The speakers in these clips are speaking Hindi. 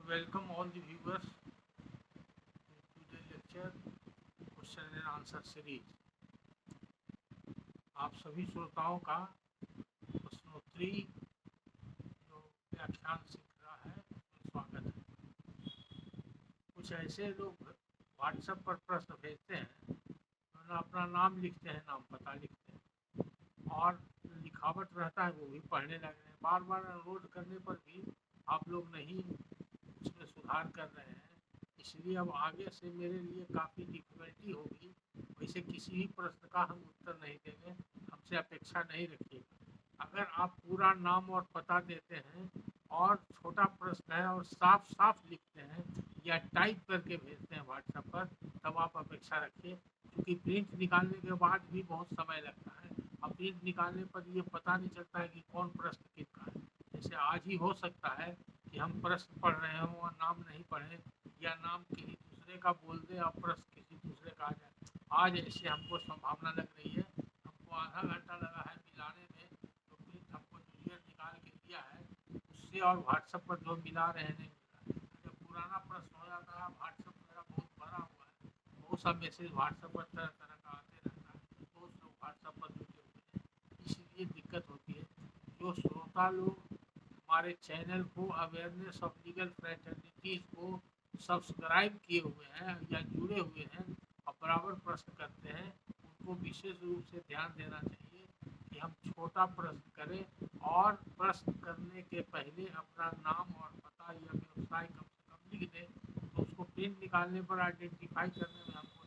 Welcome all the viewers to the lecture question and answer series. आप सभी श्रोताओं का प्रश्नोत्तरी जो व्याख्यान सीख रहा है उसमें स्वागत है। कुछ ऐसे लोग व्हाट्सएप पर प्रश्न भेजते हैं, उन्होंने अपना नाम लिखते हैं, नाम पता लिखते हैं और लिखावट रहता है वो भी पढ़ने लग रहे हैं। बार बार अनुरोध करने पर भी आप लोग नहीं उसमें सुधार कर रहे हैं, इसलिए अब आगे से मेरे लिए काफ़ी डिफिकल्टी होगी। वैसे किसी भी प्रश्न का हम उत्तर नहीं देंगे, हमसे अपेक्षा नहीं रखिएगा। अगर आप पूरा नाम और पता देते हैं और छोटा प्रश्न है और साफ साफ लिखते हैं या टाइप करके भेजते हैं व्हाट्सएप पर, तब आप अपेक्षा रखिए, क्योंकि प्रिंट निकालने के बाद भी बहुत समय लगता है। अब प्रिंट निकालने पर ये पता नहीं चलता है कि कौन प्रश्न किसका है। जैसे आज ही हो सकता है कि हम प्रश्न पढ़ रहे हों और नाम नहीं पढ़े, या नाम किसी दूसरे का बोल दे और प्रश्न किसी दूसरे का आ जाए। आज ऐसे हमको संभावना लग रही है। हमको आधा घंटा लगा है मिलाने में, तो प्रिंट हमको जूनियर निकाल के दिया है, उससे और व्हाट्सएप पर जो मिला रहे हैं नहीं मिला। अगर पुराना प्रश्न हो जाता है, व्हाट्सएप मेरा बहुत भरा हुआ है, बहुत सा मैसेज व्हाट्सएप पर तरह तरह का आते रहता है, बहुत लोग व्हाट्सएप पर जुटे हुए हैं, इसलिए दिक्कत होती है। जो श्रोता लोग हमारे चैनल को अवेयरनेस ऑफ लीगल फ्रेटर्निटीज़ को सब्सक्राइब किए हुए हैं या जुड़े हुए हैं और बराबर प्रश्न करते हैं, उनको विशेष रूप से ध्यान देना चाहिए कि हम छोटा प्रश्न करें और प्रश्न करने के पहले अपना नाम और पता या व्यवसाय कम से कम लिख दें, तो उसको प्रिंट निकालने पर आइडेंटिफाई करने में हमको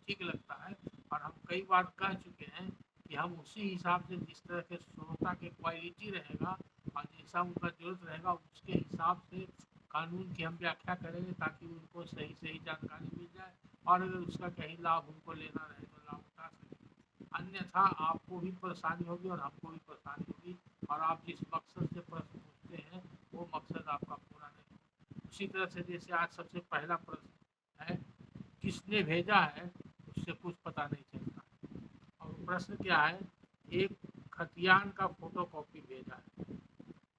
ठीक लगता है। और हम कई बार कह चुके हैं कि हम उसी हिसाब से, जिस तरह के श्रोता के क्वालिटी रहेगा और जैसा उनका जरूरत रहेगा, उसके हिसाब से कानून की हम व्याख्या करेंगे, ताकि उनको सही सही जानकारी मिल जाए और अगर उसका कहीं लाभ उनको लेना रहे तो लाभ उठा सकें। अन्यथा आपको भी परेशानी होगी और हमको भी परेशानी होगी, और आप जिस मकसद से प्रश्न पूछते हैं वो मकसद आपका पूरा नहीं होगा। उसी तरह से जैसे आज सबसे पहला प्रश्न है, किसने भेजा है, उससे कुछ पता नहीं चलता। और प्रश्न क्या है, एक खतियान का फोटो कॉपी भेजा है,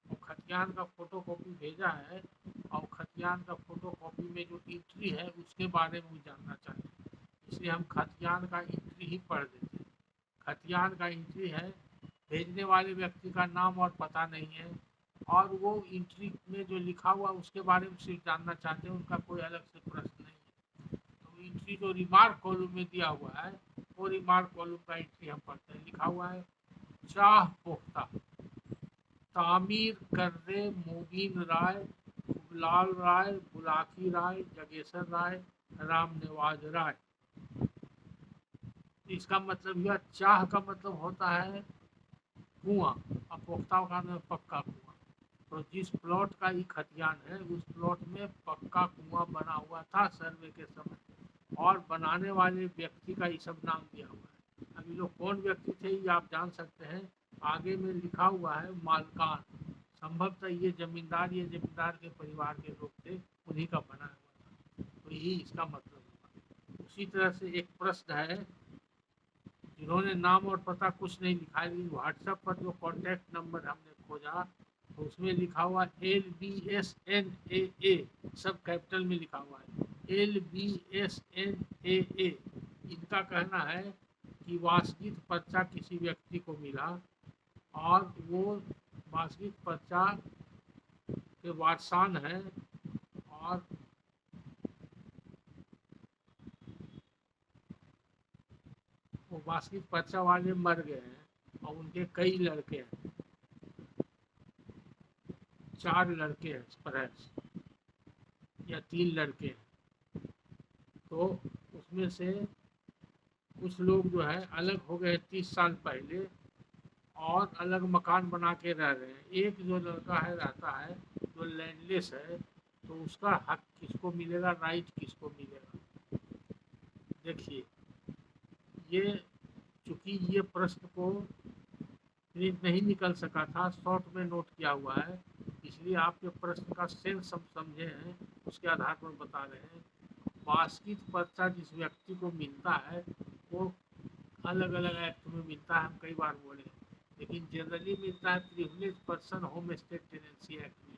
और खतियान का फोटो कॉपी भेजा है और खतियान का फोटो कॉपी में जो एंट्री है उसके बारे में जानना चाहते हैं, इसलिए हम खतियान का एंट्री ही पढ़ देते हैं। खतियान का एंट्री है, भेजने वाले व्यक्ति का नाम और पता नहीं है, और वो एंट्री में जो लिखा हुआ उसके बारे में सिर्फ जानना चाहते हैं, उनका कोई अलग से प्रश्न नहीं है। तो एंट्री जो रिमार्क कॉलम में दिया हुआ है, वो रिमार्क कॉलम का एंट्री हम पढ़ते हैं। लिखा हुआ है, चाह पोख्ता, तामीर कर्रे मोबीन राय, लाल राय, बुलाकी राय, जगेसर राय, राम निवाज राय। इसका मतलब यह, चाह का मतलब होता है कुआं, और पोख्ता का नाम पक्का कुआं। तो जिस प्लॉट का ये खतियान है, उस प्लॉट में पक्का कुआं बना हुआ था सर्वे के समय, और बनाने वाले व्यक्ति का ये सब नाम दिया हुआ है। अब ये लोग कौन व्यक्ति थे ये आप जान सकते हैं, आगे में लिखा हुआ है मालकान, संभवतः ये जमींदार के परिवार के लोग थे, उन्हीं का बना हुआ था, तो यही इसका मतलब हुआ। उसी तरह से एक प्रश्न है, जिन्होंने नाम और पता कुछ नहीं लिखा है, लेकिन व्हाट्सएप पर जो कॉन्टैक्ट नंबर हमने खोजा तो उसमें लिखा हुआ LBSNAA, सब कैपिटल में लिखा हुआ है LBSNAA। इनका कहना है कि वास्तविक पर्चा किसी व्यक्ति को मिला और वो वास्तविक पर्चा के वारसान है, और वो वास्तविक पर्चा वाले मर गए हैं और उनके कई लड़के हैं, 4 लड़के हैं परहैप्स, या 3 लड़के हैं। तो उसमें से कुछ लोग जो है अलग हो गए 30 साल पहले और अलग मकान बना के रह रहे हैं। एक जो लड़का है रहता है जो लैंडलेस है, तो उसका हक किसको मिलेगा, राइट किसको मिलेगा। देखिए, ये चूँकि ये प्रश्न को प्रिंट नहीं निकल सका था, शॉर्ट में नोट किया हुआ है, इसलिए आपके प्रश्न का सेंस हम समझे हैं, उसके आधार पर बता रहे हैं। वास्तविक पर्चा जिस व्यक्ति को मिलता है वो अलग अलग एक्ट में मिलता है, हम कई बार बोले, लेकिन जनरली मिलता है privilege person home state tenancy act में।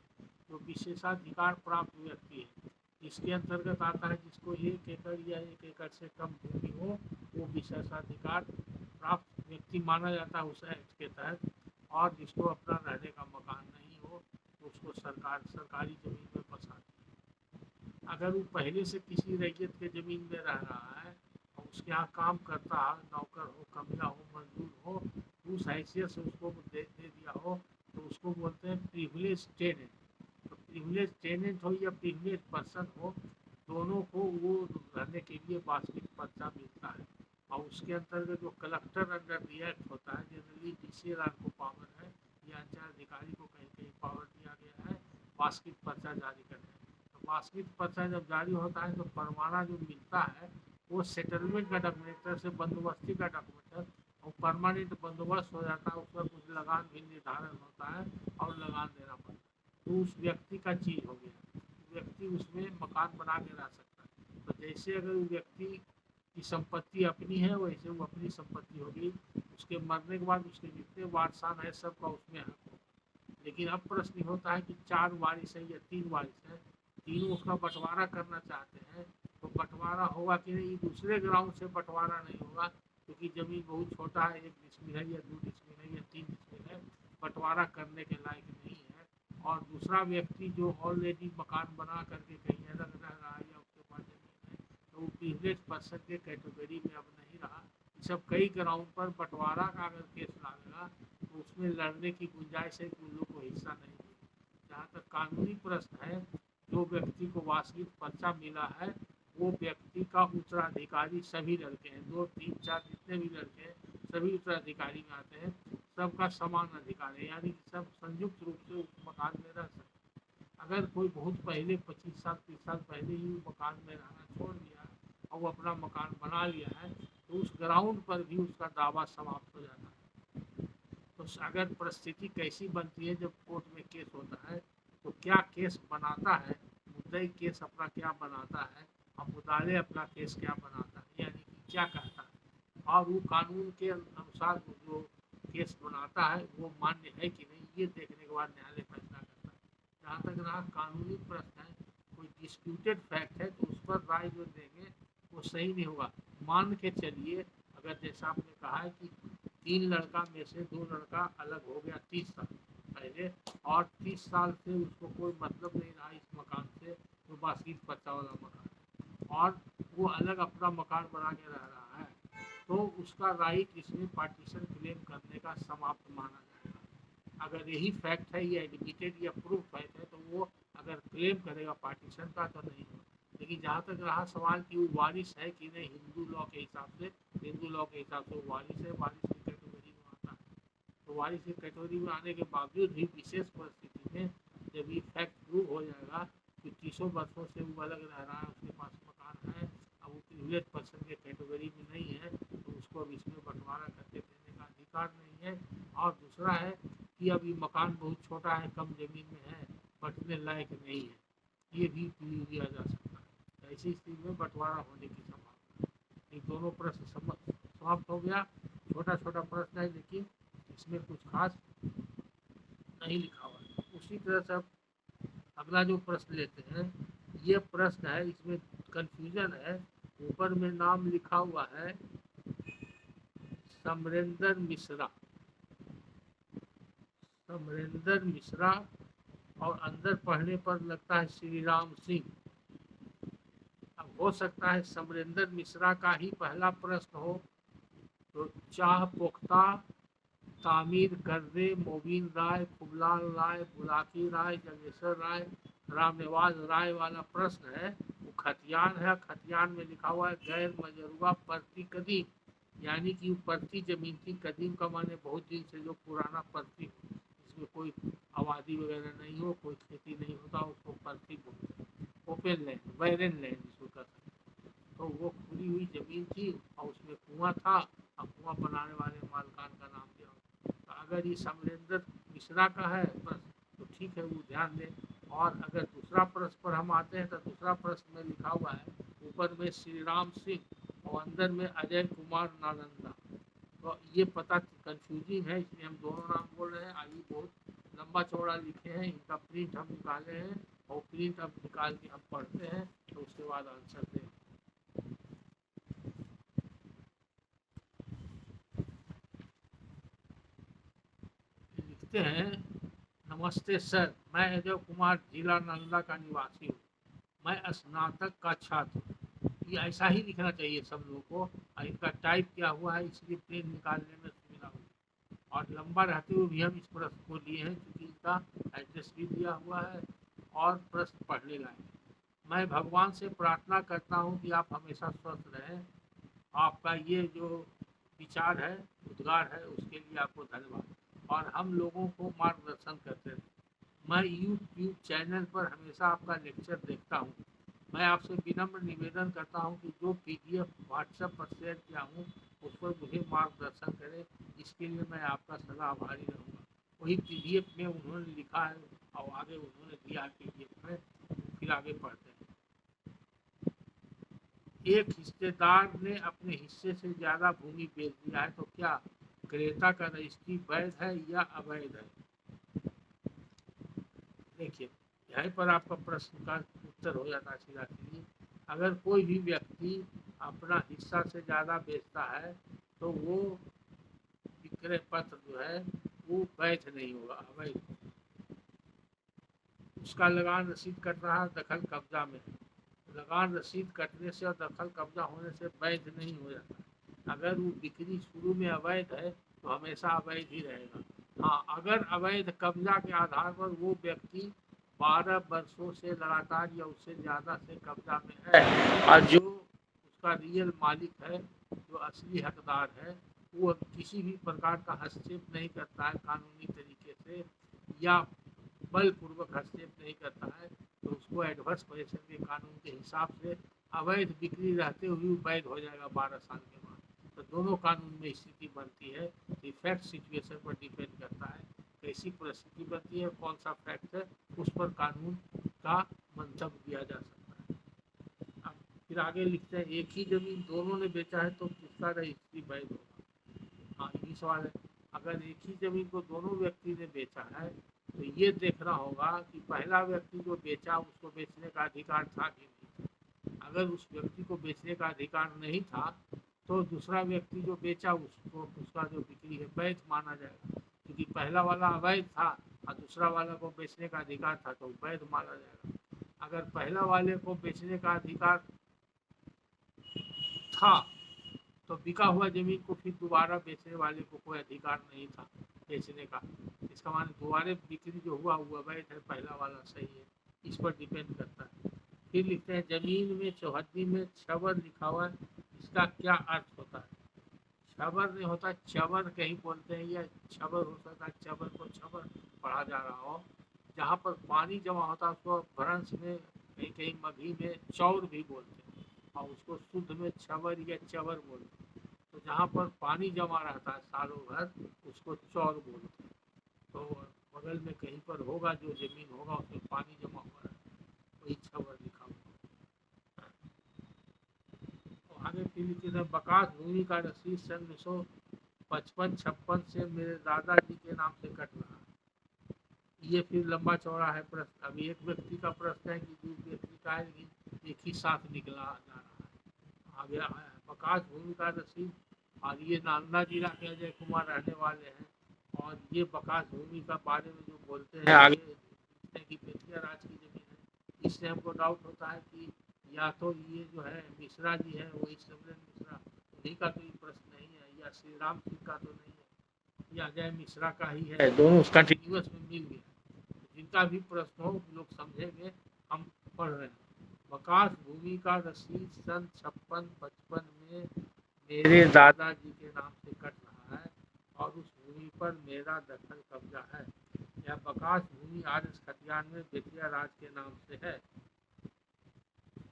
जो विशेषाधिकार प्राप्त व्यक्ति है, इसके अंतर्गत आता है जिसको 1 एकड़ या 1 एकड़ से कम भूमि हो, वो विशेषाधिकार प्राप्त व्यक्ति माना जाता है उस एक्ट के तहत। और जिसको अपना रहने का मकान नहीं हो तो उसको सरकार सरकारी ज़मीन में बसाती है। अगर वो पहले से किसी रैयत के ज़मीन में रह रहा है और उसके यहाँ काम करता है, नौकर हो, कमिया हो, मजदूर हो, उस हैसियत से उसको दे दिया हो तो उसको बोलते हैं प्रिविलेज टेनेंट। तो प्रिविलेज टेनेंट हो या प्रिविलेज पर्सन हो, दोनों को वो रहने के लिए वार्षिक पर्चा मिलता है। और उसके अंतर्गत जो कलेक्टर अंडर रिएक्ट होता है, जनरली डीसीएलआर को पावर है या अंचल अधिकारी को कहीं कहीं पावर दिया गया है वार्षिक पर्चा जारी करने। तो वार्षिक पर्चा जब जारी होता है तो परवाना जो मिलता है वो सेटलमेंट का डॉक्यूमेंट से बंदोबस्ती का डॉक्यूमेंट है, और परमानेंट बंदोबस्त हो जाता है। उस पर कुछ लगान भी निर्धारण होता है और लगान देना पड़ता है। तो उस व्यक्ति का चीज़ हो गया, व्यक्ति उसमें मकान बना के रह सकता है। तो जैसे अगर वो व्यक्ति की संपत्ति अपनी है वैसे वो अपनी संपत्ति होगी, उसके मरने के बाद उसके जितने वारसान है सबका उसमें हक होगा। लेकिन अब प्रश्न होता है कि 4 वारिस है या 3 वारिस है, तीनों उसका बंटवारा करना चाहते हैं, तो बंटवारा होगा कि नहीं? दूसरे ग्राउंड से बंटवारा नहीं होगा क्योंकि ज़मीन बहुत छोटा है, 1 डिसमिल है या 2 डिसमिल है या 3 डिसमिल है, बंटवारा करने के लायक नहीं है। और दूसरा व्यक्ति जो ऑलरेडी मकान बना करके कहीं अलग रह रहा है या उसके पास ज़मीन है, तो वो प्रिविलेज पर्सन के कैटेगरी में अब नहीं रहा। सब कई ग्राउंड पर बंटवारा का अगर केस लागेगा तो उसमें लड़ने की गुंजाइश है कि उन लोग को हिस्सा नहीं मिलेगा। जहाँ तक कानूनी प्रश्न है, जो व्यक्ति को वार्षिक पर्चा मिला है वो व्यक्ति का उत्तराधिकारी सभी लड़के हैं, 2, 3, 4 जितने भी लड़के हैं सभी उत्तराधिकारी में आते हैं। सबका समान अधिकार है, यानी कि सब संयुक्त रूप से उस मकान में रह सकते हैं। अगर कोई बहुत पहले 25 साल 30 साल पहले ही मकान में रहना छोड़ दिया और वो अपना मकान बना लिया है तो उस ग्राउंड पर भी उसका दावा समाप्त हो जाता है। तो अगर परिस्थिति कैसी बनती है जब कोर्ट में केस होता है, तो क्या केस बनाता है, मुद्दई केस अपना क्या बनाता है और मुद्दाले अपना केस क्या बनाता है, यानी कि क्या कहता है, और वो कानून के अनुसार जो केस बनाता है वो मान्य है कि नहीं, ये देखने के बाद न्यायालय फैसला करता है। जहाँ तक रहा कानूनी प्रश्न है, कोई डिस्प्यूटेड फैक्ट है तो उस पर राय जो देंगे वो सही नहीं होगा। मान के चलिए अगर जैसा आपने कहा है कि 3 लड़का में से 2 लड़का अलग हो गया 30 साल पहले, और 30 साल से उसको कोई मतलब नहीं रहा इस मकान से, तो वार्षिक पर्चा वाला मकान, और वो अलग अपना मकान बना के रह रहा है, तो उसका राइट इसमें पार्टीशन क्लेम करने का समाप्त माना जाएगा। अगर यही फैक्ट है, ये एडमिटेड या प्रूफ फैक्ट है, तो वो अगर क्लेम करेगा पार्टीशन का तो नहीं होगा। लेकिन जहाँ तक रहा सवाल कि वो वारिस है कि नहीं, हिंदू लॉ के हिसाब से वो वारिस है, वारिस की कैटेगरी में आता है। तो वारिस की कैटेगरी में आने के बावजूद भी विशेष परिस्थिति में जब ये फैक्ट प्रूव हो जाएगा कि 30 वर्षों से वो अलग रह रहा है, उसके पास मकान है, अब वो प्रिविलेज पर्सन के कैटेगरी में नहीं है, तो उसको अब इसमें बंटवारा करके देने का अधिकार नहीं है। और दूसरा है कि अब ये मकान बहुत छोटा है, कम ज़मीन में है, बंटने लायक नहीं है, ये भी लिया जा सकता है। ऐसी स्थिति में बंटवारा होने की संभावना। ये दोनों प्रश्न समाप्त हो गया। छोटा छोटा प्रश्न है लेकिन इसमें कुछ खास नहीं लिखा हुआ। उसी तरह से अब अगला जो प्रश्न लेते हैं, ये प्रश्न है, इसमें कंफ्यूजन है। ऊपर में नाम लिखा हुआ है समरेंद्र मिश्रा, समरेंद्र मिश्रा, और अंदर पढ़ने पर लगता है श्री राम सिंह। अब हो सकता है समरेंद्र मिश्रा का ही पहला प्रश्न हो, तो चाह पोख्ता, तामीर कर्रे, मोबिन राय, खुबलाल राय, बुलाकी राय, जगेश्वर राय, रामनिवास राय वाला प्रश्न है। वो खतियान है, खतियान में लिखा हुआ है गैर मजरूआ परती कदीम, यानी कि परती जमीन थी। कदीम का माने बहुत दिन से जो पुराना परती हो, इसमें कोई आबादी वगैरह नहीं हो, कोई खेती नहीं होता, उसको परती बोलते हैं। ओपन लैंड, बैरन लैंड जिसको कहते हैं। तो वो खुली हुई ज़मीन थी और उसमें कुआं था, और कुआं बनाने वाले मालकान का नाम दिया। तो अगर ये समरेंद्र मिश्रा का है प्रश्न तो ठीक है, वो ध्यान दें। और अगर दूसरा प्रश्न पर हम आते हैं तो दूसरा प्रश्न में लिखा हुआ है ऊपर में श्री राम सिंह और अंदर में अजय कुमार नालंदा। तो ये पता कंफ्यूजिंग है, इसलिए हम दोनों नाम बोल रहे हैं। आइए बहुत लंबा चौड़ा लिखे हैं, इनका प्रिंट हम निकाले हैं और प्रिंट अब निकाल के हम पढ़ते हैं, तो उसके बाद आंसर दें। लिखते हैं, नमस्ते सर, मैं अजय कुमार जिला नालंदा का निवासी हूँ। मैं स्नातक का छात्र हूँ। ये ऐसा ही लिखना चाहिए सब लोगों को, और इनका टाइप क्या हुआ है इसलिए प्रिंट निकालने में सुविधा हुई। और लंबा रहते हुए भी हम इस प्रश्न को लिए हैं क्योंकि इसका एड्रेस भी दिया हुआ है और प्रश्न पढ़ने लायक है। मैं भगवान से प्रार्थना करता हूँ कि आप हमेशा स्वस्थ रहें। आपका ये जो विचार है, उद्गार है, उसके लिए आपको धन्यवाद। और हम लोगों को मार्गदर्शन करते रहें। मैं यूट्यूब चैनल पर हमेशा आपका लेक्चर देखता हूँ। मैं आपसे विनम्र निवेदन करता हूँ कि जो पीडीएफ व्हाट्सएप पर शेयर किया हूँ उस पर मुझे मार्गदर्शन करें। इसके लिए मैं आपका सदा आभारी रहूँगा। वही पीडीएफ में उन्होंने लिखा है और आगे उन्होंने दिया है पीडीएफ में, फिर आगे पढ़ते हैं। एक हिस्सेदार ने अपने हिस्से से ज़्यादा भूमि बेच दिया है, तो क्या क्रेता का रजिस्ट्री वैध है या अवैध है? देखिए, यहीं पर आपका प्रश्न का उत्तर हो जाता है सीधा सीधी। अगर कोई भी व्यक्ति अपना हिस्सा से ज़्यादा बेचता है तो वो विक्रय पत्र जो है वो वैध नहीं होगा, अवैध। उसका लगान रसीद कट रहा, दखल कब्जा में है। लगान रसीद कटने से और दखल कब्जा होने से वैध नहीं हो जाता। अगर वो बिक्री शुरू में अवैध है तो हमेशा अवैध ही रहेगा। हाँ, अगर अवैध कब्जा के आधार पर वो व्यक्ति 12 वर्षों से लगातार या उससे ज़्यादा से कब्जा में है और जो उसका रियल मालिक है, जो असली हकदार है, वो किसी भी प्रकार का हस्तक्षेप नहीं करता है कानूनी तरीके से या बलपूर्वक हस्तक्षेप नहीं करता है, तो उसको एडवर्स पोजीशन के कानून के हिसाब से अवैध बिक्री रहते हुए वैध हो जाएगा 12 साल के बाद। तो दोनों कानून में स्थिति बनती है। फैक्ट सिचुएशन पर डिपेंड करता है कैसी परिस्थिति बनती है, कौन सा फैक्ट है, उस पर कानून का मंतव्य दिया जा सकता है। अब फिर आगे लिखते हैं, एक ही जमीन दोनों ने बेचा है तो किसका रजिस्ट्री वैध होगा? हाँ, यही सवाल है। अगर एक ही जमीन को दोनों व्यक्ति ने बेचा है तो ये देखना होगा कि पहला व्यक्ति जो बेचा उसको बेचने का अधिकार था कि नहीं था। अगर उस व्यक्ति को बेचने का अधिकार नहीं था तो दूसरा व्यक्ति जो बेचा उसको उसका जो बिक्री है वैध माना जाएगा, क्योंकि पहला वाला अवैध था और दूसरा वाला को बेचने का अधिकार था तो वैध माना जाएगा। अगर पहला वाले को बेचने का अधिकार था तो बिका हुआ जमीन को फिर दोबारा बेचने वाले को कोई अधिकार नहीं था बेचने का। इसका माने दोबारा बिक्री जो हुआ हुआ वैध है, पहला वाला सही है। इस पर डिपेंड करता है। फिर लिखते हैं, जमीन में चौहद्दी में छबर लिखा हुआ है, इसका क्या अर्थ होता है? छबर नहीं होता, चबर कहीं बोलते हैं, या छबर हो सकता है चबर को छबर पढ़ा जा रहा हो। जहाँ पर पानी जमा होता है उसको भ्रंश में, कहीं कहीं मगही में चौर भी बोलते हैं और उसको शुद्ध में छबर या चबर बोलते हैं। तो जहाँ पर पानी जमा रहता है सालों भर उसको चौर बोलते हैं। तो बगल में कहीं पर होगा जो जमीन होगा उसमें पानी जमा हुआ है, वही छबर लिखा हुआ। तो आगे फिर लिखे थे, बकास भूमि का रसीद सन 1955-56 से मेरे दादाजी के नाम से कट रहा है। ये फिर लंबा चौड़ा है प्रश्न। अभी एक व्यक्ति का प्रश्न है कि दूसरे व्यक्ति का है, लेकिन एक ही साथ निकला जा रहा है। आगे आया है बकास भूमि का रसीद, और ये नालंदा जिला के अजय कुमार रहने वाले हैं। और ये बकास भूमि का बारे में जो बोलते हैं आगे कि बेतिया राज की जमीन है। इससे हमको डाउट होता है कि या तो ये जो है मिश्रा जी है, वही सिमरन मिश्रा, उन्हीं का तो ये प्रश्न नहीं है, या श्री राम सिंह का तो नहीं है, या अजय मिश्रा का ही है। दोनों कंटिन्यूस में मिल गया। जिनका भी प्रश्न हो लोग समझेंगे, हम पढ़ रहे हैं। बकास भूमि का रसीद सन 56-55 में मेरे दादाजी के नाम से कट रहा है और उस भूमि पर मेरा दखल कब्जा है। यह बकास भूमि आर्यस खतियान में बेतिया राज के नाम से है।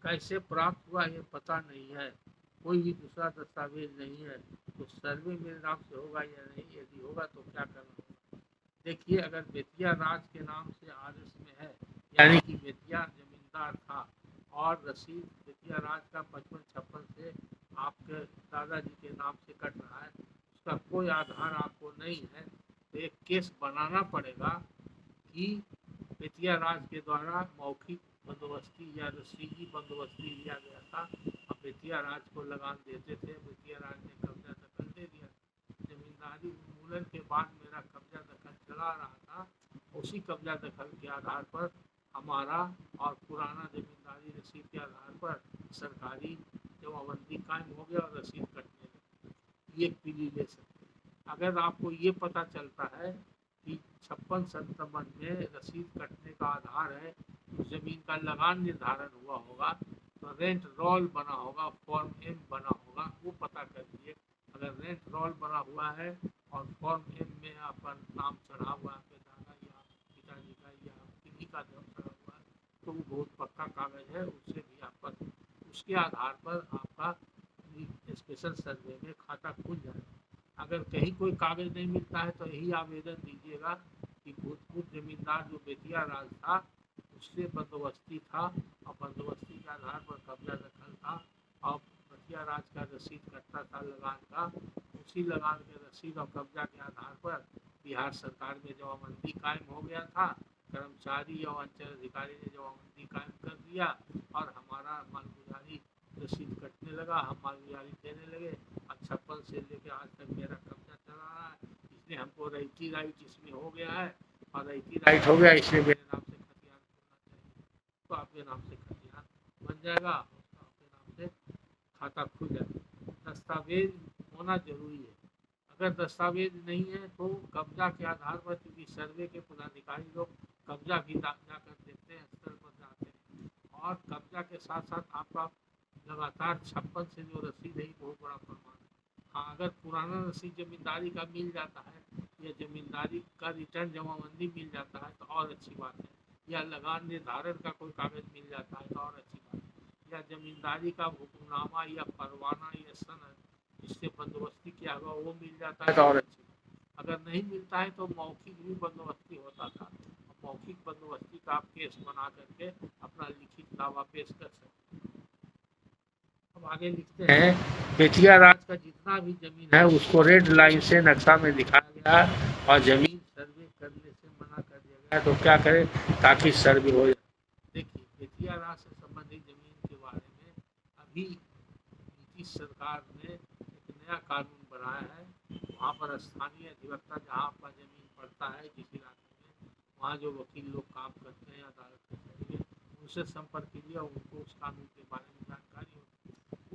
कैसे प्राप्त हुआ ये पता नहीं है, कोई भी दूसरा दस्तावेज नहीं है। तो सर्वे मेरे नाम से होगा या नहीं, यदि होगा तो क्या करना होगा? देखिए, अगर बेतिया राज के नाम से आर्यस में है, यानी कि बेतिया जमींदार था और रसीद बेतिया राज का 55-56 से आपके दादाजी के नाम से कट रहा है, उसका कोई आधार आपको नहीं है, तो एक केस बनाना पड़ेगा भी बेतिया राज के द्वारा मौखिक बंदोबस्ती या रसीदी बंदोबस्ती लिया गया था। अब बेतिया राज को लगान देते थे, बेतिया राज ने कब्जा दखल दे दिया। जमींदारी उन्मूलन के बाद मेरा कब्जा दखल चला रहा था, उसी कब्जा दखल के आधार पर हमारा और पुराना जमींदारी रसीद के आधार पर सरकारी जमाबंदी कायम हो गया और रसीद कटने लगी। ये पीली ले सकते हैं। अगर आपको ये पता चलता है कि 56-57 में रसीद कटने का आधार है, उस जमीन का लगान निर्धारण हुआ होगा, तो रेंट रोल बना होगा, फॉर्म एम बना होगा, वो पता कर लीजिए। अगर रेंट रोल बना हुआ है और फॉर्म एम में आपका नाम चढ़ा हुआ है, आपके दादा या पिताजी का या किन्हीं का नाम चढ़ा हुआ है, तो वो बहुत पक्का कागज है, उससे भी आपका उसके आधार पर आपका स्पेशल सर्वे में खाता खुल जाएगा। अगर कहीं कोई कागज नहीं मिलता है तो यही आवेदन दीजिएगा कि भूतपूर्व जमींदार जो बेतिया राज था उससे बंदोबस्ती था और बंदोबस्ती के आधार पर कब्जा दखल था और बेतिया राज का रसीद कटता था लगान का, उसी लगान के रसीद और कब्जा के आधार पर बिहार सरकार में जमाबंदी कायम हो गया था। कर्मचारी और अंचल अधिकारी ने जमाबंदी कायम कर दिया और हमारा मालगुजारी रसीद कटने लगा, हम मालगुजारी देने लगे। अब 56 से लेकर आज तक मेरा कब्जा चला रहा है, इसलिए हमको रईती राइट इसमें हो गया है और रईती राइट हो गया इसलिए मेरे नाम से खतियान खुलना चाहिए। तो आपके नाम से खतियान बन जाएगा, उसका आपके नाम से खाता खुल जाएगा। दस्तावेज होना जरूरी है। अगर दस्तावेज नहीं है तो कब्जा के आधार पर, क्योंकि सर्वे के पदाधिकारी लोग कब्जा भी जाकर देखते हैं, स्तर पर जाते हैं, और कब्जा के साथ साथ आपका लगातार 56 से जो रसीद है बहुत बड़ा प्रमाण है। हाँ, अगर पुराना रसीद जमींदारी का मिल जाता है या जमींदारी का रिटर्न जमाबंदी मिल जाता है तो और अच्छी बात है, या लगान निर्धारण का कोई कागज मिल जाता है तो और अच्छी बात है, या जमींदारी का हुक्मनामा या परवाना या सनद जिससे बंदोबस्ती किया हुआ वो मिल जाता है तो और अच्छी बात। अगर नहीं मिलता है तो मौखिक भी बंदोबस्ती होता था, मौखिक बंदोबस्ती का आप केस बना करके अपना लिखित दावा पेश कर सकते हैं। अब आगे लिखते हैं, बेतिया राज का जितना भी जमीन है उसको रेड लाइन से नक्शा में दिखाया गया और जमीन सर्वे करने से मना कर दिया गया। तो क्या करें ताकि सर्वे हो जाए। देखिए, बेतिया राज से संबंधित जमीन के बारे में अभी नीतीश सरकार ने एक नया कानून बनाया है। वहाँ पर स्थानीय अधिवक्ता जहाँ आपका जमीन पड़ता है जिस इलाके में, वहाँ जो वकील लोग काम करते हैं अदालत कचहरी में, उनसे संपर्क कीजिए, उनको उस कानून के बारे में जानकारी होगी।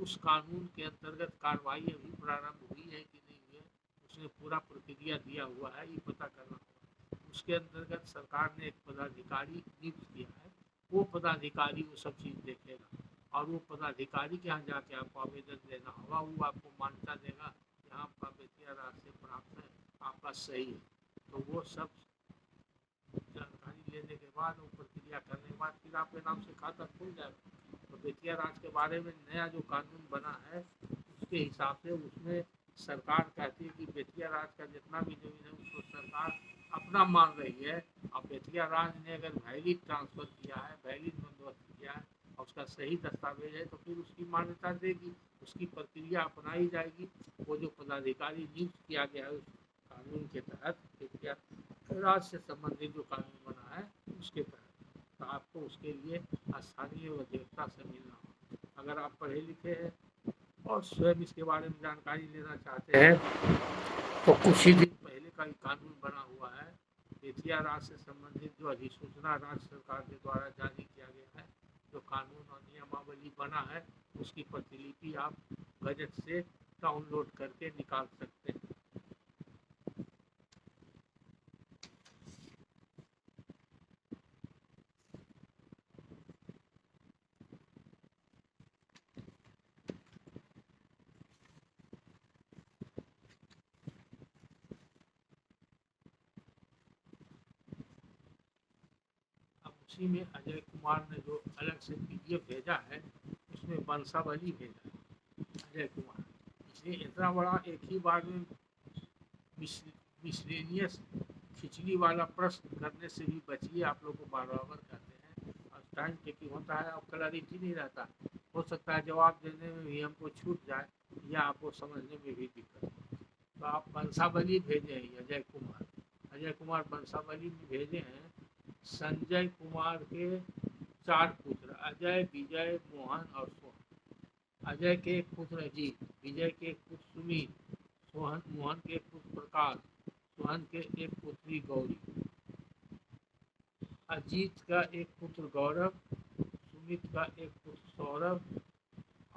उस कानून के अंतर्गत कार्रवाई अभी प्रारंभ हुई है कि नहीं हुई है, उसमें पूरा प्रक्रिया दिया हुआ है, ये पता करना होगा। उसके अंतर्गत सरकार ने एक पदाधिकारी नियुक्त किया है, वो पदाधिकारी वो सब चीज़ देखेगा और वो पदाधिकारी के यहाँ जाके आपको आवेदन देना होगा, वो आपको मान्यता देगा कि हाँ आपका बेतिया राज से प्राप्त है, आपका सही है। तो वो सब जानकारी लेने के बाद, वो प्रक्रिया करने के बाद फिर आपके नाम से खाता खुल जाएगा। तो बेतिया राज के बारे में नया जो कानून बना है उसके हिसाब से उसमें सरकार कहती है कि बेतिया राज का जितना भी जमीन है उसको सरकार अपना मान रही है, और बेतिया राज ने अगर वैलिड ट्रांसफर किया है, वैलिड बंदोबस्त किया है और उसका सही दस्तावेज है तो फिर उसकी मान्यता देगी, उसकी प्रक्रिया अपनाई जाएगी। वो जो पदाधिकारी नियुक्त किया गया है उस कानून के तहत, बेतिया राज से संबंधित जो कानून बना है उसके तहत, तो आपको उसके लिए स्थानीय अधिवक्ता से मिलना होगा। अगर आप पढ़े लिखे हैं और स्वयं इसके बारे में जानकारी लेना चाहते हैं तो कुछ ही दिन पहले का ही कानून बना हुआ है, बेतिया राज से संबंधित जो अधिसूचना राज्य सरकार के द्वारा जारी किया गया है, जो कानून और नियमावली बना है उसकी प्रतिलिपि आप गजट से डाउनलोड करके निकाल सकते हैं। उसी में अजय कुमार ने जो अलग से पीडीएफ भेजा है उसमें वंशावली भेजा है अजय कुमार। इसलिए इतना बड़ा एक ही बार में मिसलेनियस खिचड़ी वाला प्रश्न करने से भी बचिए, आप लोग को बार बार कहते हैं, और टाइम टेकिंग होता है और क्लैरिटी नहीं रहता। हो सकता है जवाब देने में भी हमको छूट जाए या आपको समझने में भी दिक्कत हो। तो आप वंशावली भेजे हैं अजय कुमार वंशावली में भेजे हैं संजय कुमार के 4 पुत्र, अजय, विजय, मोहन और सोहन। अजय के एक पुत्र अजीत, विजय के एक पुत्र सुमित, मोहन के एक पुत्र प्रकाश, सोहन के एक पुत्री गौरी। अजीत का एक पुत्र गौरव, सुमित का एक पुत्र सौरभ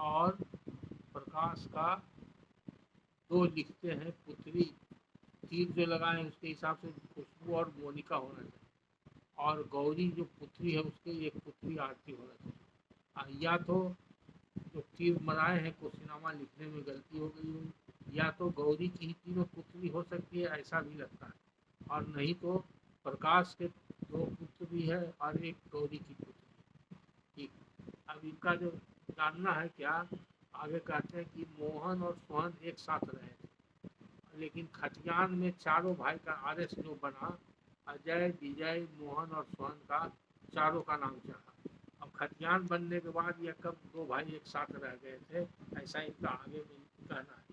और प्रकाश का 2 लिखते हैं पुत्री। तीर जो लगाए हैं उसके हिसाब से खुशबू और मोनिका होना चाहिए, और गौरी जो पुत्री है उसके एक पुत्री आरती होना चाहिए। या तो जो तीर मराए हैं क्वेश्चनामा लिखने में गलती हो गई हो, या तो गौरी की ही तीनों पुत्री हो सकती है, ऐसा भी लगता है, और नहीं तो प्रकाश के 2 पुत्र भी है और एक गौरी की पुत्री। ठीक, अब इनका जो जानना है क्या, आगे कहते हैं कि मोहन और सोहन एक साथ रहे थे, लेकिन खतियान में चारों भाई का आदेश जो बना, अजय, विजय, मोहन और सोहन का चारों का नाम चढ़ा। अब खतियान बनने के बाद यह कब 2 भाई एक साथ रह गए थे, ऐसा इनका आगे में कहना है।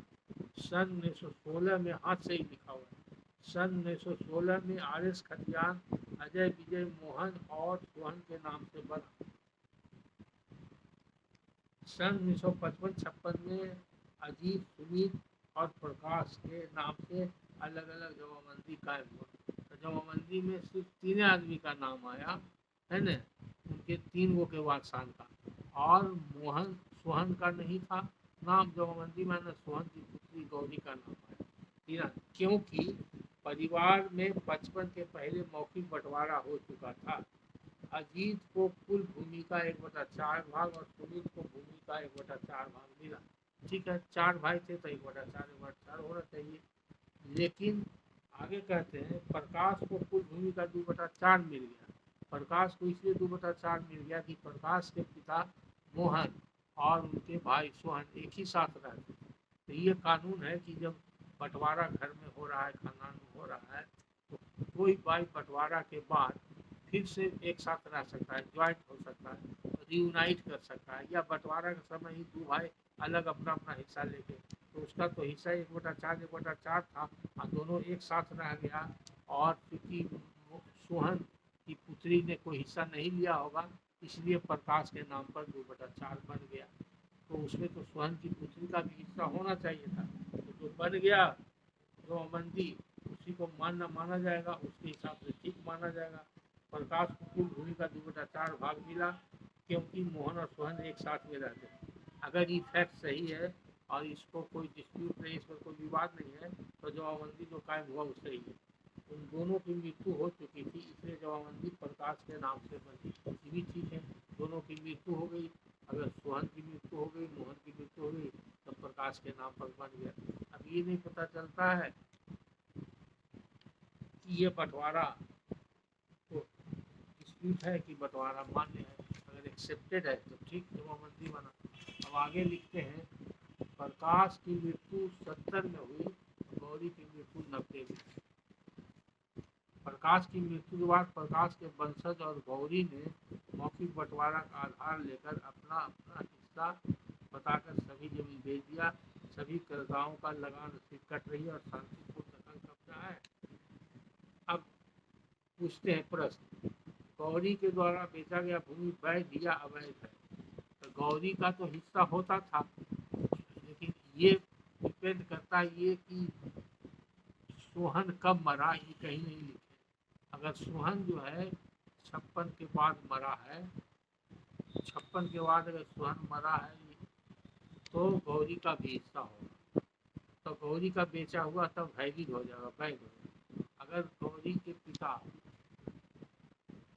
सन 1916 में हाथ से ही लिखा हुआ है। सन 1916 में आर.एस. खतियान अजय, विजय, मोहन और सोहन के नाम से बना। सन 1955-56 में अजीत, सुमित और प्रकाश के नाम से अलग अलग जमाबंदी कायम हुआ। तो जमाबंदी में सिर्फ 3 आदमी का नाम आया है न, उनके 3 गो के वारसान का, और मोहन सोहन का नहीं था नाम जमाबंदी में, न सोहन की पुत्री गौरी का नाम आया। क्योंकि परिवार में 55 के पहले मौखिक बंटवारा हो चुका था। अजीत को कुल भूमि का 1/4 भाग और सुमित को भूमि का 1/4 भाग मिला। ठीक है, 4 भाई थे तो 1/4 होना चाहिए। लेकिन आगे कहते हैं प्रकाश को कुल भूमि का 2/4 मिल गया। प्रकाश को इसलिए 2/4 मिल गया कि प्रकाश के पिता मोहन और उनके भाई सोहन एक ही साथ रहते थे। तो ये कानून है कि जब बंटवारा घर में हो रहा है, खानदान में हो रहा है, तो कोई भाई बंटवारा के बाद फिर से एक साथ रह सकता है, ज्वाइंट हो सकता है, रियूनाइट कर सकता है, या बंटवारा के समय ही 2 भाई अलग अपना अपना हिस्सा लेके, तो उसका तो हिस्सा 1/4 था और दोनों एक साथ रह गया। और क्योंकि सोहन की पुत्री ने कोई हिस्सा नहीं लिया होगा, इसलिए प्रकाश के नाम पर 2/4 बन गया। तो उसमें तो सोहन की पुत्री का भी हिस्सा होना चाहिए था, तो जो बन गया जमाबंदी उसी को माना जाएगा, उसके हिसाब से ठीक माना जाएगा। प्रकाश को कुल भूमि का 2/4 भाग मिला क्योंकि मोहन और सोहन एक साथ में रहते हैं। अगर ये फैक्ट सही है और इसको कोई डिस्प्यूट नहीं, इस पर कोई विवाद नहीं है, तो जमाबंदी जो कायम हुआ वो सही है। उन दोनों की मृत्यु हो चुकी थी, इसलिए जमाबंदी प्रकाश के नाम से बनी। ये भी ठीक है, दोनों की मृत्यु हो गई। अगर सोहन की मृत्यु हो गई, मोहन की मृत्यु हो गई, तो प्रकाश के नाम पर बन गया। अब ये नहीं पता चलता है कि ये बंटवारा तो डिस्प्यूट है कि बंटवारा मान्य है। अगर एक्सेप्टेड है तो ठीक, जमाबंदी बना। अब आगे लिखते हैं, प्रकाश की मृत्यु 70 में हुई, गौरी की मृत्यु 90 में। प्रकाश की मृत्यु के बाद प्रकाश के वंशज और गौरी ने मौखिक बंटवारा का आधार लेकर अपना अपना हिस्सा बताकर सभी जमीन बेच दिया। सभी करदाओं का लगान रसीद कट रही है और शांतिपूर्ण दखल कब्जा है। अब पूछते हैं प्रश्न, गौरी के द्वारा बेचा गया भूमि वैध या अवैध है? तो गौरी का तो हिस्सा होता था, लेकिन ये डिपेंड करता है ये कि सोहन कब मरा, ये कहीं नहीं लिखे। अगर सोहन जो है 56 के बाद मरा है, 56 के बाद अगर सोहन मरा है तो गौरी का भी हिस्सा होगा, तो गौरी का बेचा हुआ तब वैलिड हो जाएगा, वैध हो जाएगा। अगर गौरी के पिता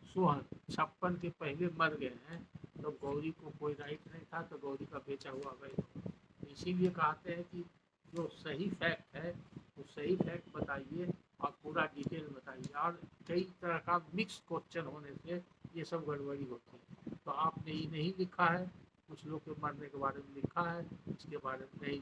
सोहन 56 के पहले मर गए हैं तो गौरी को कोई राइट नहीं था, तो गौरी का बेचा हुआ वैध होगा। तो इसीलिए कहते हैं कि जो सही फैक्ट है वो सही फैक्ट बताइए और पूरा डिटेल बताइए, और कई तरह का मिक्स क्वेश्चन होने से ये सब गड़बड़ी होती है। तो आपने ये नहीं लिखा है, कुछ लोग के मरने के बारे में लिखा है, इसके बारे में नहीं।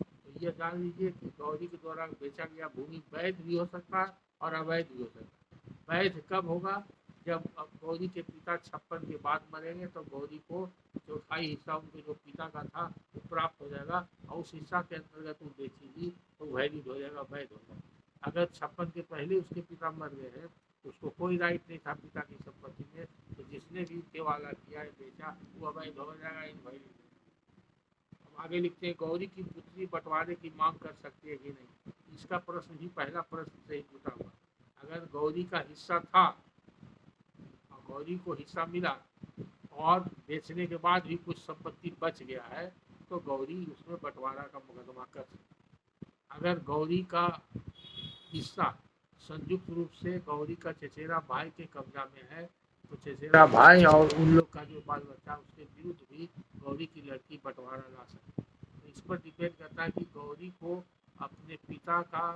तो ये जान लीजिए कि गौरी के द्वारा बेचा गया भूमि वैध भी हो सकता है और अवैध भी हो सकता है। वैध कब होगा? जब गौरी के पिता 56 के बाद मरेंगे तो गौरी को चौथाई हिस्सा उनके जो पिता का था वो प्राप्त हो जाएगा, और उस हिस्सा के अंतर्गत वो बेचेगी तो वैलिड हो जाएगा, वैध हो जाएगा। अगर 56 के पहले उसके पिता मर गए हैं उसको कोई राइट नहीं था पिता की संपत्ति में, तो जिसने भी केवाला किया है बेचा वो अवैध हो जाएगा इनवैलिड। हम आगे लिखते हैं गौरी की पुत्री बंटवारे की मांग कर सकती है कि नहीं। इसका प्रश्न ही पहला प्रश्न से ही जुटा हुआ। अगर गौरी का हिस्सा था और गौरी को हिस्सा मिला और बेचने के बाद भी कुछ संपत्ति बच गया है तो गौरी उसमें बंटवारा का मुकदमा कर सकती। अगर गौरी का हिस्सा संयुक्त रूप से गौरी का चचेरा भाई के कब्जा में है तो चचेरा भाई और उन लोग का जो बाल बच्चा उसके विरुद्ध भी गौरी की लड़की बंटवारा ला सकती है। तो इस पर डिपेंड करता है कि गौरी को अपने पिता का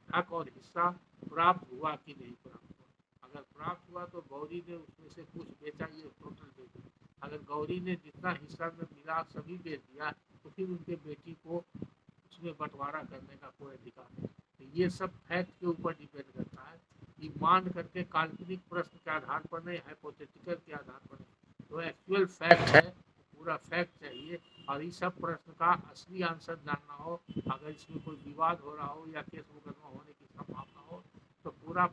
हक और हिस्सा प्राप्त हुआ कि नहीं प्राप्त हुआ। अगर प्राप्त हुआ तो गौरी ने उसमें से कुछ बेचा, ये टोटल दे दी। अगर गौरी ने जितना हिस्सा में मिला सभी बेच दिया तो फिर उनके बेटी को उसमें बंटवारा करने का कोई अधिकार नहीं। तो ये सब फैक्ट के ऊपर डिपेंड करता है कि मान करके काल्पनिक प्रश्न के आधार पर नहीं, हाइपोथेटिकल के आधार पर नहीं, तो एक्चुअल फैक्ट है, पूरा फैक्ट चाहिए। और इस सब प्रश्न का असली आंसर जानना हो, अगर इसमें कोई विवाद हो रहा हो या केस मुकदमा होने की संभावना हो तो पूरा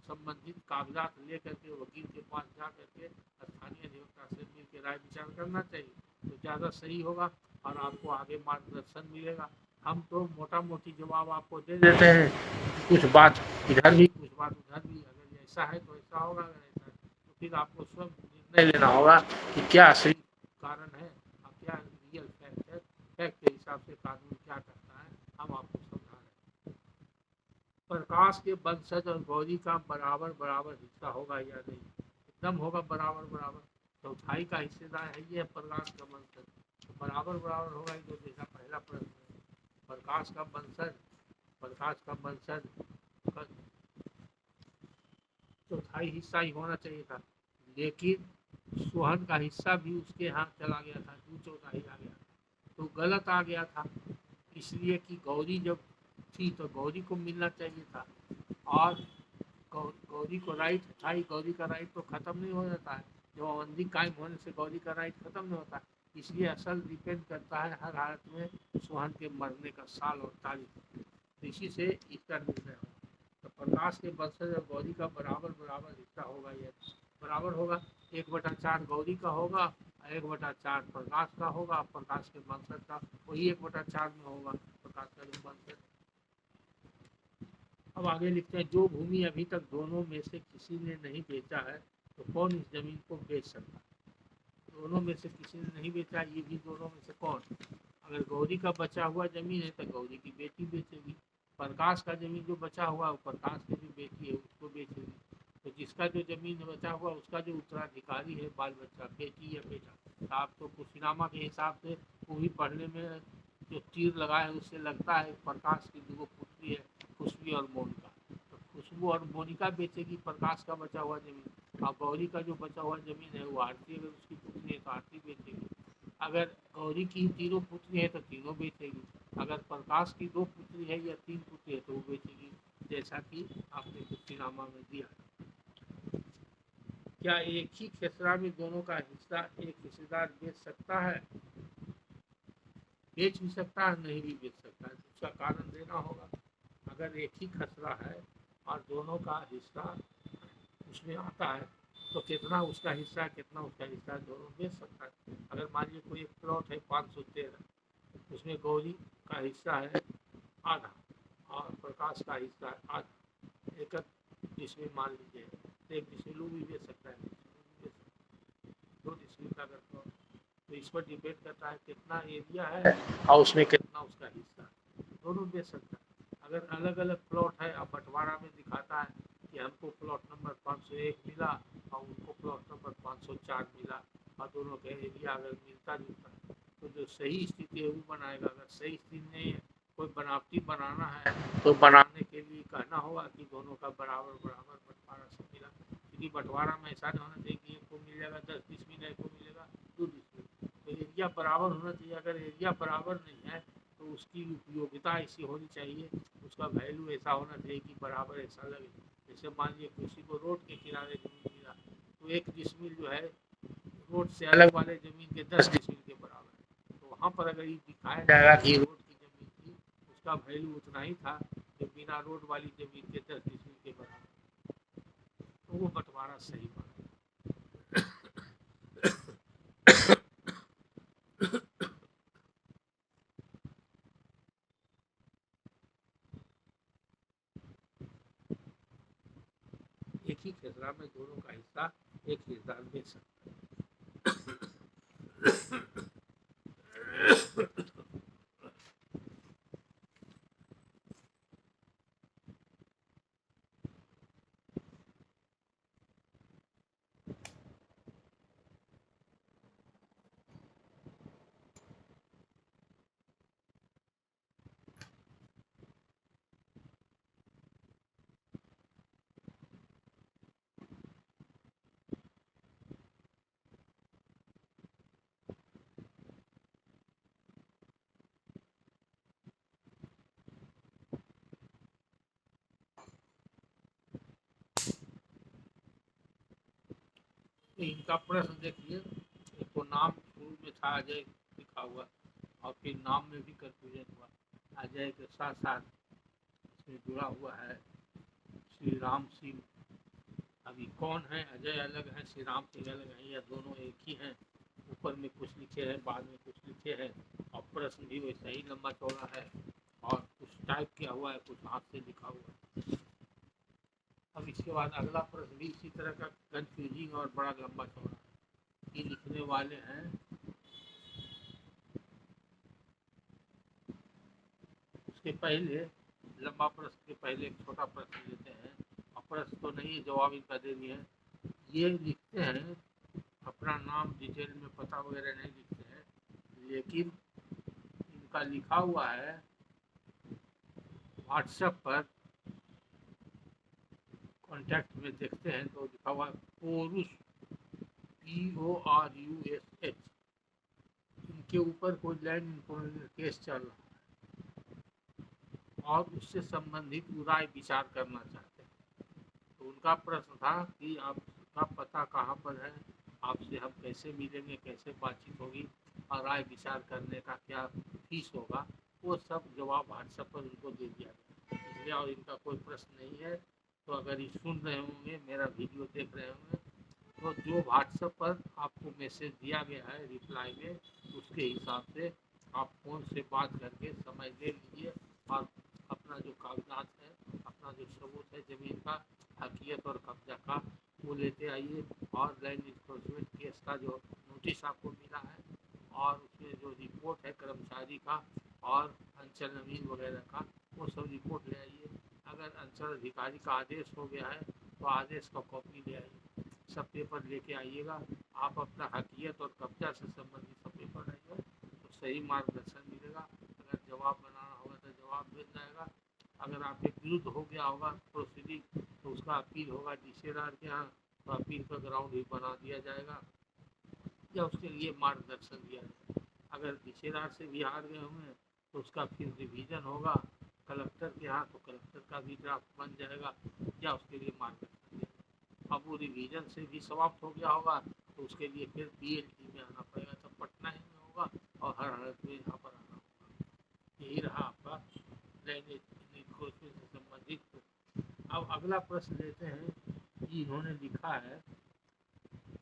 संबंधित कागजात लेकर के वकील के पास जा करके स्थानीय अधिवक्ता से मिल के राय विचार करना चाहिए तो ज़्यादा सही होगा और आपको आगे मार्गदर्शन मिलेगा। हम तो मोटा मोटी जवाब आपको दे देते हैं, कुछ बात इधर भी कुछ बात उधर भी, अगर ऐसा है तो ऐसा होगा, अगर ऐसा है तो फिर आपको स्वयं निर्णय लेना होगा कि क्या सही कारण है और क्या रियल फैक्ट है। फैक्ट के हिसाब से कानून क्या करता है हम आपको समझा रहे हैं। प्रकाश के वंशज और गौरी का बराबर बराबर हिस्सा होगा या नहीं। एकदम होगा बराबर बराबर। चौथाई का हिस्सेदार है ये प्रकाश का वंशज, तो बराबर बराबर होगा ही। तो जैसा पहला प्रश्न है प्रकाश का वंशज का चौथाई हिस्सा ही होना चाहिए था, लेकिन सोहन का हिस्सा भी उसके यहाँ चला गया था, 2/4 आ गया तो गलत आ गया था। इसलिए कि गौरी जब थी तो गौरी को मिलना चाहिए था और गौरी को राइट था ही, गौरी का राइट तो खत्म नहीं हो जाता है, जब अवंधी कायम होने से गौरी का राइट खत्म नहीं होता। इसलिए असल डिपेंड करता है हर हालत में सोहन के मरने का साल और तारीख, तो इसी से इसका निर्णय होगा। तो प्रकाश के वंशज और गौरी का बराबर बराबर हिस्सा होगा, ये बराबर होगा। 1/4 गौरी का होगा और 1/4 प्रकाश का होगा। प्रकाश के वंशज का वही 1/4 में होगा, प्रकाश का जो वंशज। अब आगे लिखते हैं जो भूमि अभी तक दोनों में से किसी ने नहीं बेचा है तो कौन इस जमीन को बेच सकता है। दोनों में से किसी ने नहीं बेचा, ये भी दोनों में से कौन। अगर गौरी का बचा हुआ जमीन है तो गौरी की बेटी बेचेगी। प्रकाश का जमीन जो बचा हुआ है वो प्रकाश की जो बेटी है उसको बेचेगी। तो जिसका जो जमीन बचा हुआ उसका जो उत्तराधिकारी है बाल बच्चा, बेटी या बेटा। तो आपको कुशीनामा के हिसाब से वो भी पढ़ने में जो तीर लगा है उससे लगता है प्रकाश की दो पुत्री है, खुशबू और मोनिका। तो खुशबू और मोनिका बेचेगी प्रकाश का बचा हुआ जमीन, और गौरी का जो बचा हुआ जमीन है वो आरती, अगर उसकी पुत्री है तो आरती बेचेगी। अगर गौरी की तीनों पुत्री है तो तीनों बेचेगी। अगर प्रकाश की 2 पुत्री है या 3 पुत्री है तो वो बेचेगी, जैसा कि आपने कुशीनामा में दिया। क्या एक ही खेसरा में दोनों का हिस्सा एक हिस्सेदार बेच सकता है। बेच भी सकता है, नहीं भी बेच सकता है, उसका कारण देना होगा। अगर एक ही खसरा है और दोनों का हिस्सा उसमें आता है तो कितना उसका हिस्सा कितना उसका हिस्सा दोनों बेच सकता है। अगर मान लीजिए कोई एक प्लॉट है 513, उसमें गौरी का हिस्सा है आधा और प्रकाश का हिस्सा है आधा, एक डिसमिल मान लीजिए तो 1 डिसमिल भी बेच सकता है, 2 डिसमिल का अगर प्लॉट, तो इस पर डिपेंड करता है कितना एरिया है और उसमें कितना उसका हिस्सा, दोनों बेच सकता है। अगर अलग अलग प्लॉट है और बंटवारा में दिखाता है कि हमको प्लॉट नंबर 501 मिला और उनको प्लॉट नंबर 504 मिला और दोनों का एरिया अगर मिलता जुलता है तो जो सही स्थिति है वो बनाएगा। अगर सही स्थिति नहीं है, कोई बनावटी बनाना है तो बनाने के लिए कहना होगा कि दोनों का बराबर बराबर बंटवारा से मिला, क्योंकि बंटवारा में ऐसा नहीं होना चाहिए कि एक को मिल जाएगा 10 डिसमिल, एक को मिलेगा 2 डिसमिल। तो एरिया बराबर होना चाहिए। अगर एरिया बराबर नहीं है तो उसकी उपयोगिता ऐसी होनी चाहिए, उसका वैल्यू ऐसा होना चाहिए कि बराबर ऐसा लगे। जैसे मान लीजिए किसी को रोड के किनारे जमीन मिला तो 1 डिसमिल जो है रोड से अलग वाले जमीन के 10 डिसमिल के बराबर है, तो वहाँ पर अगर ये दिखाया जाएगा कि रोड की जमीन थी उसका वैल्यू उतना ही था जो बिना रोड वाली जमीन के 10 डिसमिल के बराबर। तो वो बंटवारा सही माना। एक ही खेसरा में दोनों का हिस्सा एक हिस्सेदार दे सकता है। तो इनका प्रश्न देखिए, एक तो नाम शुरू में था अजय लिखा हुआ और फिर नाम में भी कंफ्यूजन हुआ। अजय के साथ साथ इसमें जुड़ा हुआ है श्री राम सिंह। अभी कौन है? अजय अलग है, श्री राम सिंह अलग है, या दोनों एक ही हैं? ऊपर में कुछ लिखे हैं, बाद में कुछ लिखे हैं, और प्रश्न भी वैसा ही लंबा चौड़ा है और कुछ टाइप किया हुआ है, कुछ हाथ से लिखा हुआ है। अब इसके बाद अगला प्रश्न भी इसी तरह का कंफ्यूजिंग और बड़ा लंबा चौड़ा है। ये लिखने वाले हैं, उसके पहले लंबा प्रश्न के पहले एक छोटा प्रश्न लेते हैं। और प्रश्न तो नहीं है, जवाब इनका दे दिए हैं। ये लिखते हैं अपना नाम डिटेल में, पता वगैरह नहीं लिखते हैं, लेकिन इनका लिखा हुआ है व्हाट्सएप पर कॉन्टैक्ट में देखते हैं तो लिखा हुआ है पोरुष, PORUSH। इनके ऊपर कोई लैंड इंफॉर्मेशन केस चल रहा है और उससे संबंधित राय विचार करना चाहते हैं। तो उनका प्रश्न था कि आपका पता कहाँ पर है, आपसे हम कैसे मिलेंगे, कैसे बातचीत होगी और राय विचार करने का क्या फीस होगा, वो सब जवाब व्हाट्सएप पर उनको दे दिया गया। इसलिए और इनका कोई प्रश्न नहीं है। तो अगर ये सुन रहे होंगे, मेरा वीडियो देख रहे होंगे, तो जो व्हाट्सएप पर आपको मैसेज दिया गया है रिप्लाई में, उसके हिसाब से आप फ़ोन से बात करके समय ले लीजिए और अपना जो कागजात है, अपना जो सबूत है ज़मीन का, हकीकत और कब्जा का, वो लेते आइए। और लैंड इंफोर्समेंट केस का जो नोटिस आपको मिला है और उसमें जो रिपोर्ट है कर्मचारी का और अंचल नवीन वगैरह का, वो सब रिपोर्ट ले आइए। अगर अंचल अधिकारी का आदेश हो गया है तो आदेश का कॉपी ले आइए। सब पेपर लेके आइएगा। आप अपना हकीकत और कब्जा से संबंधित सब पेपर लाइएगा तो सही मार्गदर्शन मिलेगा। अगर जवाब बनाना होगा तो जवाब मिल जाएगा। अगर आपके विरुद्ध हो गया होगा प्रोसीडिंग तो उसका अपील होगा डीसीआर के यहाँ, तो अपील का ग्राउंड भी बना दिया जाएगा या उसके लिए मार्गदर्शन दिया जाएगा। अगर डीसीआर से भी हार गए होंगे तो उसका फिर रिवीजन होगा कलेक्टर के यहाँ, तो कलेक्टर का भी ड्राफ्ट बन जाएगा या उसके लिए मार्गदर्शन दिया जाएगा। अब वो रिवीजन से भी समाप्त हो गया होगा तो उसके लिए फिर BLT में आना पड़ेगा, तब पटना ही में होगा और हर हालत में यहाँ पर आना होगा। यही रहा आपका लैंग्वेज से संबंधित। अब अगला प्रश्न लेते हैं कि इन्होंने लिखा है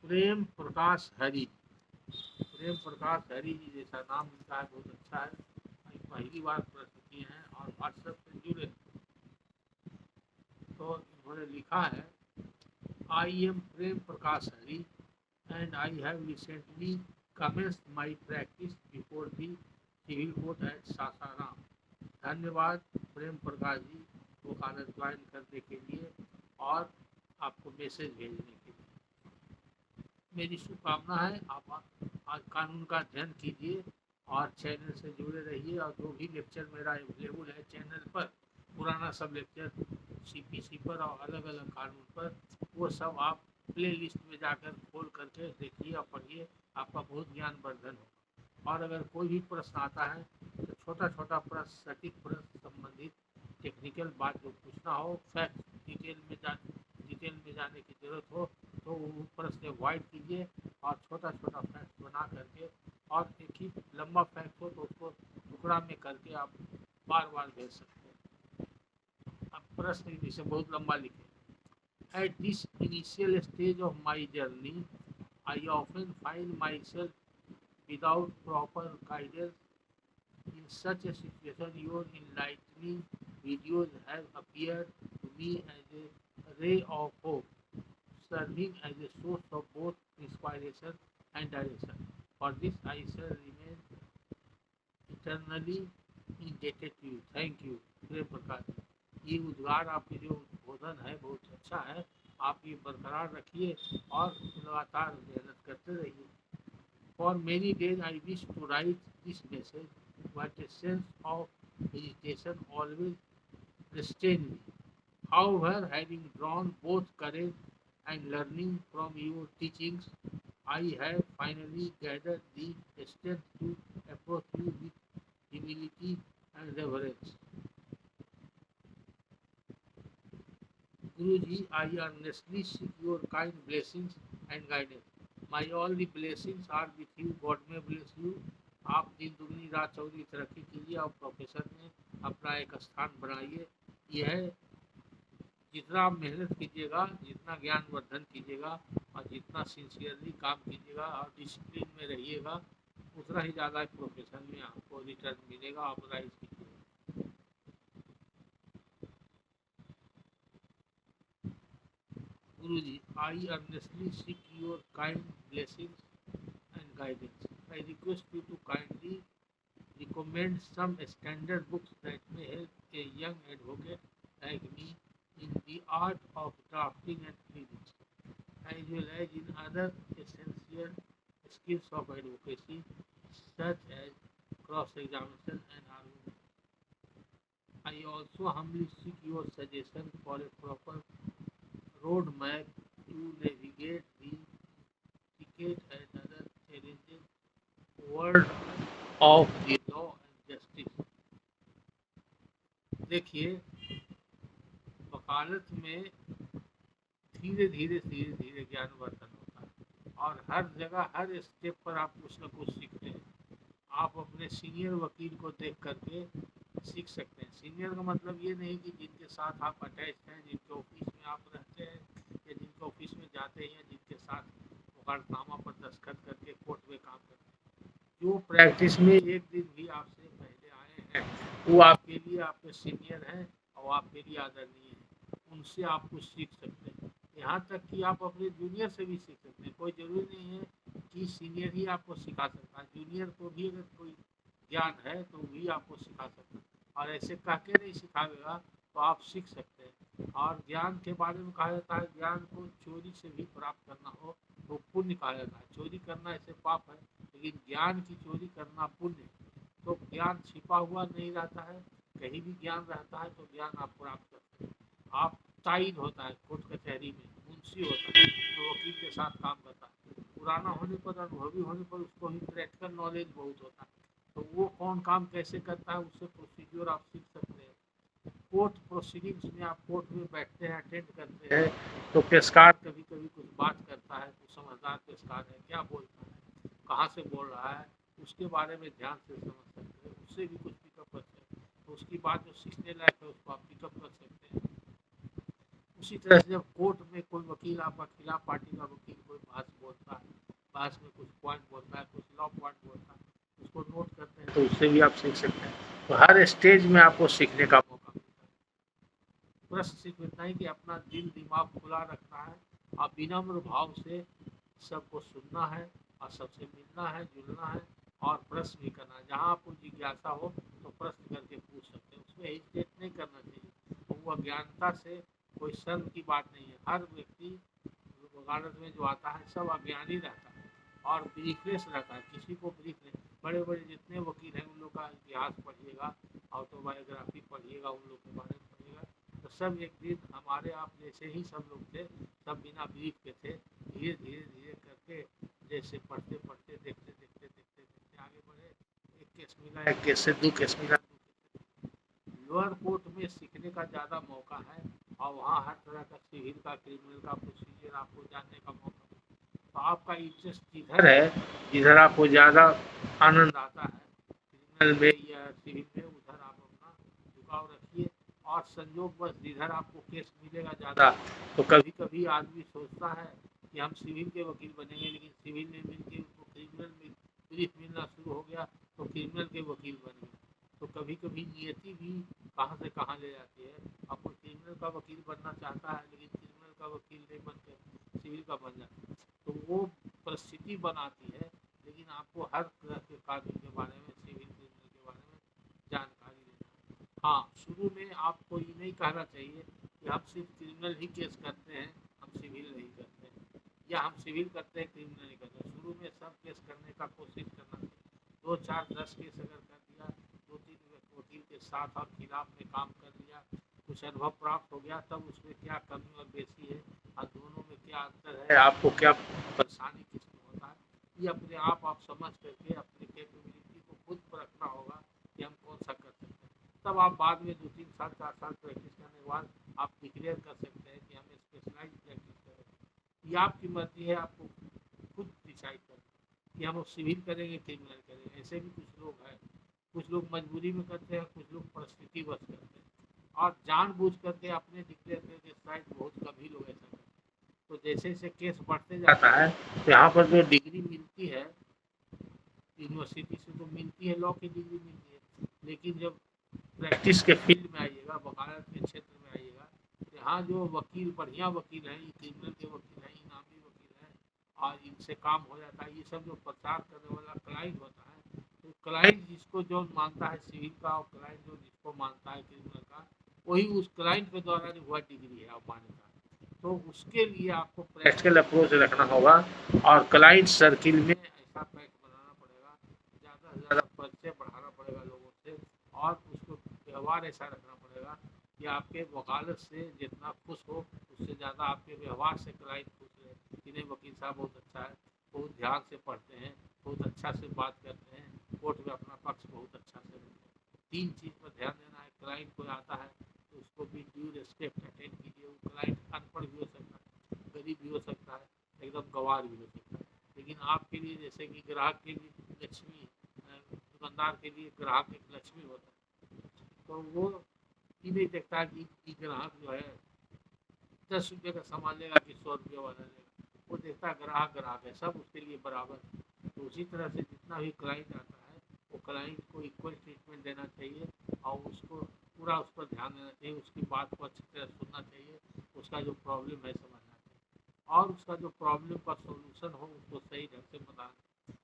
प्रेम प्रकाश हरि। प्रेम प्रकाश हरि जी जैसा नाम लिखा है, बहुत अच्छा है। पहली बार प्रश्न किए हैं और व्हाट्सएप से जुड़े। तो इन्होंने लिखा है I am Prem Prakash Hari and I have recently commenced my practice before the civil court at Sasaram. धन्यवाद प्रेम प्रकाश जी वकालत ज्वाइन करने के लिए और आपको मैसेज भेजने के लिए। मेरी शुभकामना है आप आज कानून का अध्ययन कीजिए और चैनल से जुड़े रहिए। और जो भी लेक्चर मेरा अवेलेबल है चैनल पर, पुराना सब लेक्चर CPC पर और अलग अलग कानून पर, वो सब आप प्ले लिस्ट में जाकर खोल करके देखिए और पढ़िए, आपका बहुत ज्ञान वर्धन होगा। और अगर कोई भी प्रश्न आता है तो छोटा छोटा प्रश्न, सटीक प्रश्न, संबंधित टेक्निकल बात जो पूछना हो, फैक्ट डिटेल में जाने की ज़रूरत हो तो वो प्रश्न अवॉइड कीजिए और छोटा छोटा फैक्ट बना करके, और एक ही लंबा फैक्ट हो तो उसको टुकड़ा में करके आप बार बार भेज सकते हैं। अब प्रश्न जैसे बहुत लंबा लिखे, At this initial stage of my journey, I often find myself without proper guidance. In such a situation, your enlightening videos have appeared to me as a ray of hope, serving as a source of both inspiration and direction. For this, I shall remain eternally indebted to you. Thank you, Prem Prakash ji. ये उद्गार आपके जो उद्बोधन है बहुत अच्छा है। आप ये बरकरार रखिए और लगातार मेहनत करते रहिए। For many days I wish to write this message, but a sense of hesitation always restrained me. However, having drawn both courage and learning from your teachings, I have finally gathered the strength to approach you with humility and reverence. Guruji, I earnestly seek your kind blessings and guidance. My all the blessings are with you. God may bless you. आप दिन दुगनी रात चौगनी तरक्की कीजिए और प्रोफेशन में अपना एक स्थान बनाइए। यह जितना आप मेहनत कीजिएगा, जितना ज्ञान वर्धन कीजिएगा और जितना सिंसियरली काम कीजिएगा और डिसिप्लिन में रहिएगा, उतना ही ज़्यादा प्रोफेशन में आपको रिटर्न मिलेगा। आप राइज कीजिएगा। Guru ji, I earnestly seek your kind blessings and guidance. I request you to kindly recommend some standard books that may help a young advocate like me in the art of drafting and pleading, as well as in other essential skills of advocacy, such as cross-examination and argument. I also humbly seek your suggestion for a proper roadmap to navigate the ticket and other challenges world of the law and justice. देखिए, वकालत में धीरे धीरे ज्ञानवर्धन होता है और हर जगह हर स्टेप पर आप कुछ न कुछ सीखते हैं। आप अपने सीनियर वकील को देख करके सीख सकते हैं। सीनियर का मतलब ये नहीं कि जिनके साथ आप अटैच हैं, जिनके ऑफिस में आप रहते हैं या जिनके ऑफिस में जाते हैं, जिनके साथ मुकदमा पर दस्तखत करके कोर्ट में काम करते हैं। जो प्रैक्टिस में एक दिन भी आपसे पहले आए हैं, वो आपके लिए आपके सीनियर हैं और आपके लिए आदरणीय हैं। उनसे आप कुछ सीख सकते हैं। यहाँ तक कि आप अपने जूनियर से भी सीख सकते हैं। कोई ज़रूरी नहीं है कि सीनियर ही आपको सिखा सकता है। जूनियर को भी अगर कोई ज्ञान है तो भी आपको सिखा सकता है, और ऐसे कह के नहीं सिखाएगा तो आप सीख सकते हैं। और ज्ञान के बारे में कहा जाता है, ज्ञान को चोरी से भी प्राप्त करना हो तो पुण्य कहा जाता है। चोरी करना ऐसे पाप है, लेकिन ज्ञान की चोरी करना पुण्य है। तो ज्ञान छिपा हुआ नहीं रहता है, कहीं भी ज्ञान रहता है तो ज्ञान आप प्राप्त करते हैं। आप ताइन होता है कोर्ट कचहरी में, मुंशी होता है तो वकील के साथ काम करता है। पुराना होने पर, अनुभवी होने पर उसको ही प्रैक्टिकल नॉलेज बहुत होता है, तो वो कौन काम कैसे करता है उससे प्रोसीड्योर आप सीख सकते हैं। कोर्ट प्रोसीडिंग्स में आप कोर्ट में बैठते हैं, अटेंड करते हैं, तो पेशकार कभी कभी कुछ बात करता है, कुछ समझदार पेशकार है, क्या बोलता है, कहाँ से बोल रहा है, उसके बारे में ध्यान से समझ सकते हैं, उससे भी कुछ पिकअप कर सकते हैं। तो उसकी बात जो सीखने लायक है उसको आप पिकअप कर सकते हैं। उसी तरह से जब कोर्ट में कोई वकील आपका खिलाफ पार्टी का वकील कोई बहस बोलता है, बहस में कुछ पॉइंट बोलता है, कुछ लॉ पॉइंट बोलता है, उसको नोट करते हैं तो उससे भी आप सीख सकते हैं। तो हर स्टेज में आपको सीखने का मौका मिलता है। बस सिर्फ इतना ही कि अपना दिल दिमाग खुला रखना है, आप विनम्र भाव से सबको सुनना है और सबसे मिलना है, जुलना है और प्रश्न भी करना है। जहाँ आपको जिज्ञासा हो तो प्रश्न करके पूछ सकते हैं, उसमें हेजिटेट नहीं करना चाहिए। तो वो अज्ञानता से कोई शर्म की बात नहीं है। हर व्यक्ति वकालत में जो आता है सब अज्ञानी रहता है और ब्रीफलेस रहता है, किसी को ब्रीफ नहीं। बड़े बड़े जितने वकील हैं उन लोग का इतिहास पढ़िएगा, ऑटोबायोग्राफी पढ़िएगा, उन लोग के बारे में पढ़िएगा, तो सब एक दिन हमारे आप जैसे ही सब लोग थे, सब बिना ब्रीफ के थे। धीरे धीरे करके जैसे पढ़ते पढ़ते देखते देखते देखते देखते आगे बढ़े। एक केस मिला, एक केस से दो केस मिला। लोअर कोर्ट में सीखने का ज़्यादा मौका है और वहाँ हर तरह का सिविल का, क्रिमिनल का प्रोसीजर आपको जानने का मौका है। तो आपका इंटरेस्ट किधर है, जिधर आपको ज़्यादा आनंद आता है, क्रिमिनल में या सिविल में, उधर आप अपना झुकाव रखिए और संयोग बस जिधर आपको केस मिलेगा ज़्यादा, तो कभी कभी आदमी सोचता है कि हम सिविल के वकील बनेंगे, लेकिन सिविल में मिल के उनको क्रिमिनल में ब्रीफ मिलना शुरू हो गया तो क्रिमिनल के वकील बन गए। तो कभी कभी नियति भी कहाँ से कहाँ ले जाती है। अब कोई क्रिमिनल का वकील बनना चाहता है लेकिन क्रिमिनल का वकील नहीं बन के सिविल का बन जाता है, तो वो परिस्थिति बनाती है। लेकिन आपको हर तरह के कानून के बारे में, सिविल क्रिमिनल के बारे में जानकारी लेना। हाँ, शुरू में आपको ये नहीं कहना चाहिए कि हम सिर्फ क्रिमिनल ही केस करते हैं, हम सिविल नहीं करते हैं, या हम सिविल करते हैं क्रिमिनल नहीं करते। शुरू में सब केस करने का कोशिश करना चाहिए। 2, 4, 10 केस अगर कर दिया, 2-3 वकील के साथ और खिलाफ में काम कर लिया, कुछ अनुभव प्राप्त हो गया, तब उसमें क्या कमी और बेसी है और दोनों में क्या अंतर है, आपको क्या परेशानी किसमें होता है, ये अपने आप समझ करके अपनी कैपेबिलिटी को खुद परखना होगा कि हम कौन सा कर सकते हैं। तब आप बाद में 2-3 साल 4 साल प्रैक्टिस करने के बाद आप डिक्लेयर कर सकते हैं कि हम स्पेशलाइज प्रैक्टिस करें। ये आपकी मर्जी है, आपको खुद डिसाइड करना कि हम सिविल करेंगे क्रिमिनल करेंगे। ऐसे भी कुछ लोग हैं, कुछ लोग मजबूरी में करते हैं, कुछ लोग परिस्थिति बस करते हैं, और जानबूझ करके अपने डिक्लेयर करके शायद बहुत कम ही लोग ऐसा करते हैं। तो जैसे जैसे केस बढ़ते जाता है तो यहाँ पर जो डिग्री मिलती है यूनिवर्सिटी से, तो मिलती है, लॉ की डिग्री मिलती है, लेकिन जब प्रैक्टिस के फील्ड में आइएगा, वकालत के क्षेत्र में आइएगा, तो यहाँ जो वकील बढ़िया वकील हैं, ये क्रिमिनल के वकील हैं, इनामी वकील हैं, और इनसे काम हो जाता है। ये सब जो प्रचार करने वाला क्लाइंट होता है, तो क्लाइंट जिसको जो मानता है सिविल का, और क्लाइंट जो जिसको मानता है क्रिमिनल का, वही उस क्लाइंट के द्वारा जो हुआ डिग्री है आप मान्यता। तो उसके लिए आपको प्रैक्टिकल अप्रोच रखना होगा और क्लाइंट सर्किल में ऐसा पैक बनाना पड़ेगा, ज़्यादा से ज़्यादा परिचय बढ़ाना पड़ेगा लोगों से, और उसको व्यवहार ऐसा रखना पड़ेगा कि आपके वकालत से जितना खुश हो, उससे ज़्यादा आपके व्यवहार से क्लाइंट खुश रहे कि नहीं वकील साहब बहुत अच्छा है, बहुत ध्यान से पढ़ते हैं, बहुत अच्छा से बात करते हैं, कोर्ट में अपना पक्ष बहुत अच्छा से रखते हैं। 3 चीज़ पर ध्यान देना है। क्लाइंट कोई आता है तो उसको भी ड्यू रिस्पेक्ट अटेंड कीजिए। वो क्लाइंट अनपढ़ भी हो सकता है, गरीब भी हो सकता है, एकदम गंवार भी हो सकता है, लेकिन आपके लिए जैसे कि ग्राहक के लिए लक्ष्मी, दुकानदार के लिए ग्राहक एक लक्ष्मी होता है, तो वो ये नहीं देखता कि ग्राहक जो है 10 रुपये का सामान लेगा कि 100 रुपये वाला लेगा, वो देखता है ग्राहक ग्राहक है, सब उसके लिए बराबर। तो उसी तरह से जितना भी क्लाइंट आता है, वो क्लाइंट को इक्वल ट्रीटमेंट देना चाहिए, और उसको पूरा उस पर ध्यान देना चाहिए, उसकी बात को अच्छी तरह सुनना चाहिए, उसका जो प्रॉब्लम है समझना चाहिए, और उसका जो प्रॉब्लम का सोल्यूशन हो उसको सही ढंग से बताना।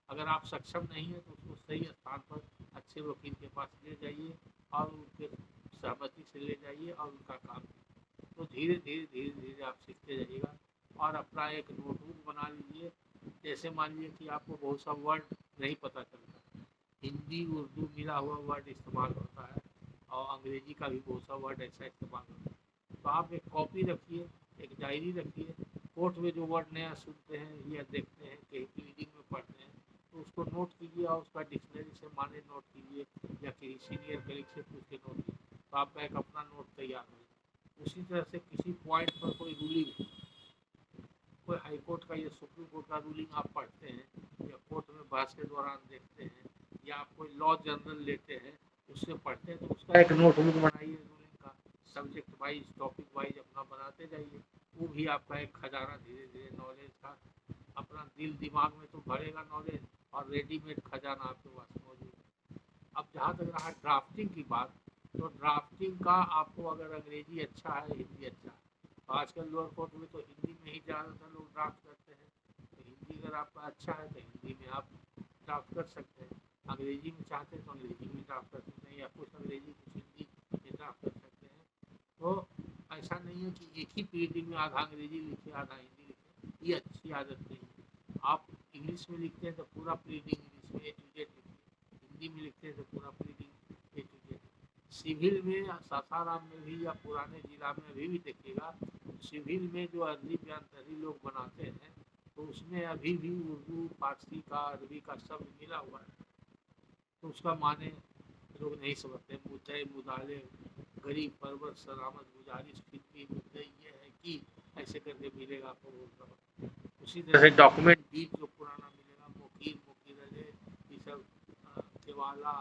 अगर आप सक्षम नहीं हैं तो उसको सही स्थान पर अच्छे वकील के पास ले जाइए, और उनके सहमति से ले जाइए, और उनका काम कीजिए। तो धीरे धीरे धीरे धीरे आप सीखते जाइएगा, और अपना एक नोटबुक बना लीजिए। जैसे मान लीजिए कि आपको बहुत सा वर्ड नहीं पता चलता, हिंदी उर्दू मिला हुआ वर्ड इस्तेमाल होता है, और अंग्रेजी का भी बहुत सा वर्ड ऐसा इस्तेमाल होता है, तो आप एक कॉपी रखिए, एक डायरी रखिए। कोर्ट में जो वर्ड नया सुनते हैं या देखते हैं, कहीं रीडिंग में पढ़ते हैं, तो उसको नोट कीजिए, और उसका डिक्शनरी से माने नोट कीजिए, या किसी सीनियर कलीग से पूछ के नोट कीजिए, तो आपका एक अपना नोट तैयार हो जाए। उसी तरह से किसी पॉइंट पर कोई रूलिंग, कोई हाई कोर्ट का या सुप्रीम कोर्ट का रूलिंग आप पढ़ते हैं, या कोर्ट में बहस के दौरान देखते हैं, या आप कोई लॉ जर्नल लेते हैं उससे पढ़ते हैं, तो उसका एक नोटबुक बनाइए रूलिंग का, सब्जेक्ट वाइज टॉपिक वाइज अपना बनाते जाइए। वो भी आपका एक खजाना धीरे धीरे नॉलेज का अपना दिल दिमाग में तो भरेगा नॉलेज, और रेडीमेड खजाना आपके पास मौजूद है। अब जहाँ तक रहा ड्राफ्टिंग की बात, तो ड्राफ्टिंग का आपको अगर अंग्रेजी अच्छा है, हिंदी अच्छा है, तो आजकल लोअर कोर्ट में तो हिंदी में ही ज़्यादातर लोग ड्राफ्ट करते हैं, तो हिंदी अगर आपका अच्छा है तो हिंदी में आप ड्राफ्ट कर सकते हैं। अंग्रेजी में चाहते हैं तो अंग्रेजी में ड्राफ्ट कर सकते हैं, या कुछ अंग्रेजी कुछ हिंदी में ड्राफ्ट कर सकते हैं। तो ऐसा नहीं है कि एक ही प्रीडिंग में आधा अंग्रेजी लिखे आधा हिंदी लिखे, ये अच्छी आदत नहीं है। आप इंग्लिश में लिखते हैं तो पूरा प्रीडिंग इंग्लिश में ए टू जेड लिखिए, हिंदी में लिखते हैं तो पूरा प्रीडिंग ए टू जेड। सिविल में सासाराम में भी या पुराने जिला में अभी भी देखिएगा, सिविल में जो अर्जी बयानतरी लोग बनाते हैं, तो उसमें अभी भी उर्दू फारसी का अरबी का शब्द मिला हुआ है, तो उसका माने लोग नहीं समझते। मुद्दे मुदाले गरीब परवर सलामत गुजारिश फिक्री मुद्दे ये है कि ऐसे करके मिलेगा आपको बहुत। उसी तरह से डॉक्यूमेंट डीड जो पुराना मिलेगा, मुकीर मुकीर ये सब केवाला,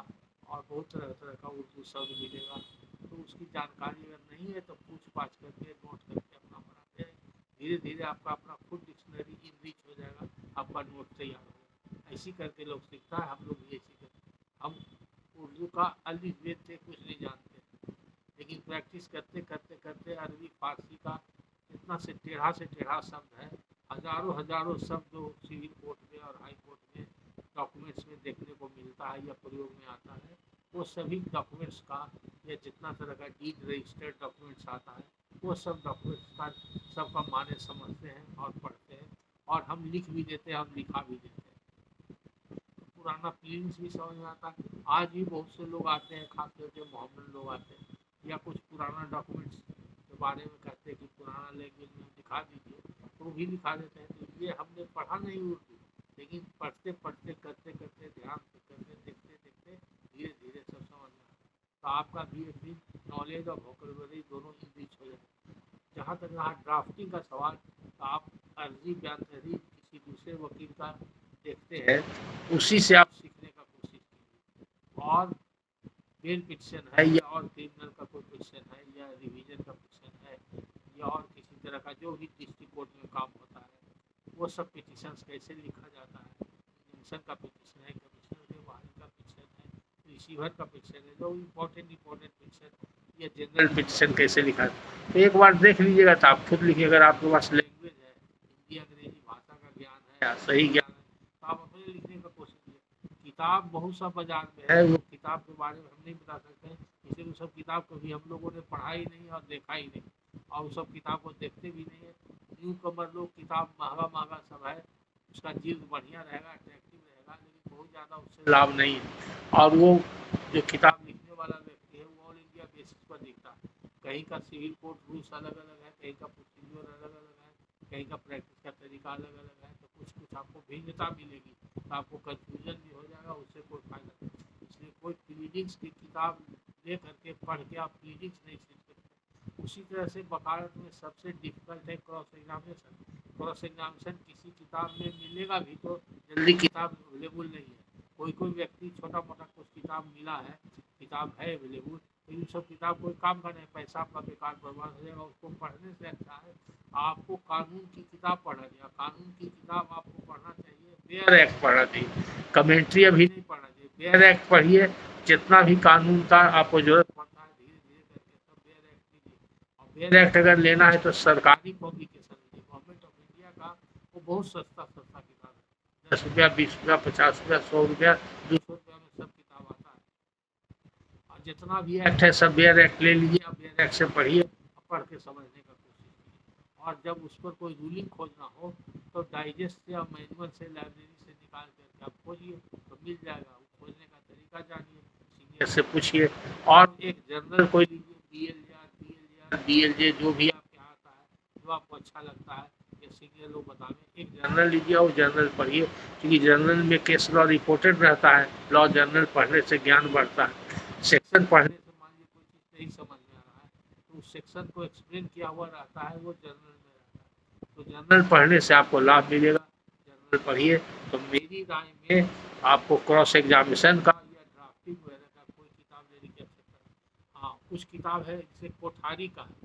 और बहुत तरह तरह का उर्दू शब्द मिलेगा, तो उसकी जानकारी अगर नहीं है तो पूछ पाछ करके नोट करके अपना पढ़ाते हैं। धीरे धीरे आपका अपना खुद डिक्शनरी इनरिच हो जाएगा, आपका नोट तैयार होगा। ऐसी करके लोग सीखता है, हम लोग भी ऐसी करते हैं। हम उर्दू का अलिफ बे से कुछ नहीं जानते, लेकिन प्रैक्टिस करते करते करते अरबी फारसी का इतना से टेढ़ा शब्द है, हजारों हजारों शब्द जो सिविल कोर्ट में और हाई कोर्ट में डॉक्यूमेंट्स में देखने को मिलता है या प्रयोग में आता है, वो सभी डॉक्यूमेंट्स का या जितना तरह का डीड रजिस्टर्ड डॉक्यूमेंट्स आता है, वो सब डॉक्यूमेंट्स का सबका माने समझते हैं और पढ़ते हैं, और हम लिख भी देते हैं, हम लिखा भी देते हैं। तो पुराना फीलिंग्स भी समझ में आता है। आज भी बहुत से लोग आते हैं, खास करके मोहम्मद लोग आते हैं, या कुछ पुराना डॉक्यूमेंट्स के बारे में कहते हैं कि पुराना लैंग्वेज में दिखा दीजिए, तो भी लिखा देते हैं। तो ये हमने पढ़ा नहीं उर्दू, लेकिन पढ़ते पढ़ते करते करते ध्यान से करते देखते देखते धीरे धीरे सब समझ में आता है। तो आपका भी एक दिन नॉलेज और वोकैबुलरी दोनों इंक्रीज हो जाए। जहाँ तक रहा ड्राफ्टिंग का सवाल, तो आप अर्जी बयान तहरीर किसी दूसरे वकील का देखते हैं, उसी से आप सीखने का कोशिश कीजिए। और बेल पिटिशन है या और क्रिमिनल का कोई पिटिशन है या रिवीजन का पिटिशन है या और किसी तरह का जो भी डिस्ट्रिक्ट कोर्ट में काम होता है, वो सब पिटिशन कैसे लिखा जाता है, इंजंक्शन का पिटिशन है, कमिश्नर के बहाली का पिटिशन है, रिसीवर का पिटिशन है, जो इम्पोर्टेंट पिटिशन या जनरल पिटिशन कैसे लिखा है, तो एक बार देख लीजिएगा तो आप खुद लिखिए। अगर आपके पास लैंग्वेज है, हिंदी अंग्रेजी भाषा का ज्ञान है या सही ज्ञान है, तो आप अपने लिखने का कोशिश कीजिए। किताब बहुत सा बाजार में है, वो किताब के बारे में हम नहीं बता सकते हैं, इसलिए वो सब किताब कभी हम लोगों ने पढ़ा ही नहीं और देखा ही नहीं, और उस सब किताब को देखते भी नहीं है। न्यू कमर लोग किताब महंगा महंगा सब है, उसका जीव बढ़िया रहेगा, अट्रैक्टिव रहेगा, लेकिन बहुत ज़्यादा उससे लाभ नहीं है। और वो जो किताब लिखने वाला व्यक्ति है, वो ऑल इंडिया बेसिस पर लिखता है। कहीं का सिविल कोर्ट रूल्स अलग अलग है, कहीं का प्रोसीजर अलग अलग है, कहीं का प्रैक्टिस का तरीका अलग अलग है, तो कुछ कुछ आपको भिन्नता मिलेगी, तो आपको कन्फ्यूजन भी हो जाएगा, उससे कोई फायदा नहीं। इसलिए कोई प्लीडिंग्स की किताब ले करके पढ़ के आप प्लीडिंग्स नहीं सीख सकते। उसी तरह से वकालत में सबसे डिफिकल्ट है क्रॉस एग्जामिनेशन। क्रॉस एग्जामिनेशन किसी किताब में मिलेगा भी तो जल्दी किताब अवेलेबल नहीं है। कोई कोई व्यक्ति छोटा मोटा कुछ किताब मिला है, किताब है अवेलेबल, तो इन सब किताब कोई काम का नहीं, पैसा आपका बेकार बर्बाद हो जाएगा। उसको पढ़ने से अच्छा है आपको कानून की किताब पढ़ना चाहिए। कानून की किताब आपको पढ़ना चाहिए, बेयर एक्ट पढ़ना चाहिए, कमेंट्री अभी नहीं पढ़ना चाहिए। बेयर एक्ट पढ़िए, जितना भी कानून का आपको जरूरत पड़ता है धीरे धीरे करके सब बेयर एक्ट लीजिए। और बेयर एक्ट अगर लेना है तो सरकारी पब्लिकेशन लीजिए, गवर्नमेंट ऑफ इंडिया का वो बहुत सस्ता सस्ता किताब है, 10 रुपया 20 रुपया 50 रुपया 100 रुपया 200 रुपया में सब किताब आता है। और जितना भी एक्ट है सब बेयर एक्ट ले लीजिए, आप बेयर एक्ट से पढ़िए, पढ़ के समझने का कोशिश कीजिए। और जब उस पर कोई रूलिंग खोजना हो तो डाइजेस्ट या मैनुअल से लाइब्रेरी से निकाल करके आप खोजिए, तो मिल जाएगा। वो खोजने का तरीका जानिए, सीनियर से पूछिए। और एक जर्नल कोई लीजिए, DLJ जो भी आपके यहाँ आता है, जो आपको अच्छा लगता है, या सीनियर लोग बताएं, एक जर्नल लीजिए और जर्नल पढ़िए, क्योंकि जर्नल में केस लॉ रिपोर्टेड रहता है। लॉ जर्नल पढ़ने से ज्ञान बढ़ता है। सेक्शन पढ़ने से मान लीजिए कोई चीज़ नहीं समझ में आ रहा है, तो उस सेक्शन को एक्सप्लेन किया हुआ रहता है, वो जर्नल में रहता है। तो जर्नल पढ़ने से आपको लाभ मिलेगा, जर्नल पढ़िए। तो मेरी राय में आपको क्रॉस एग्जामिनेशन का या ड्राफ्टिंग वगैरह का कोई किताब लेने की आवश्यकता है। हाँ, कुछ किताब है जैसे कोठारी का है,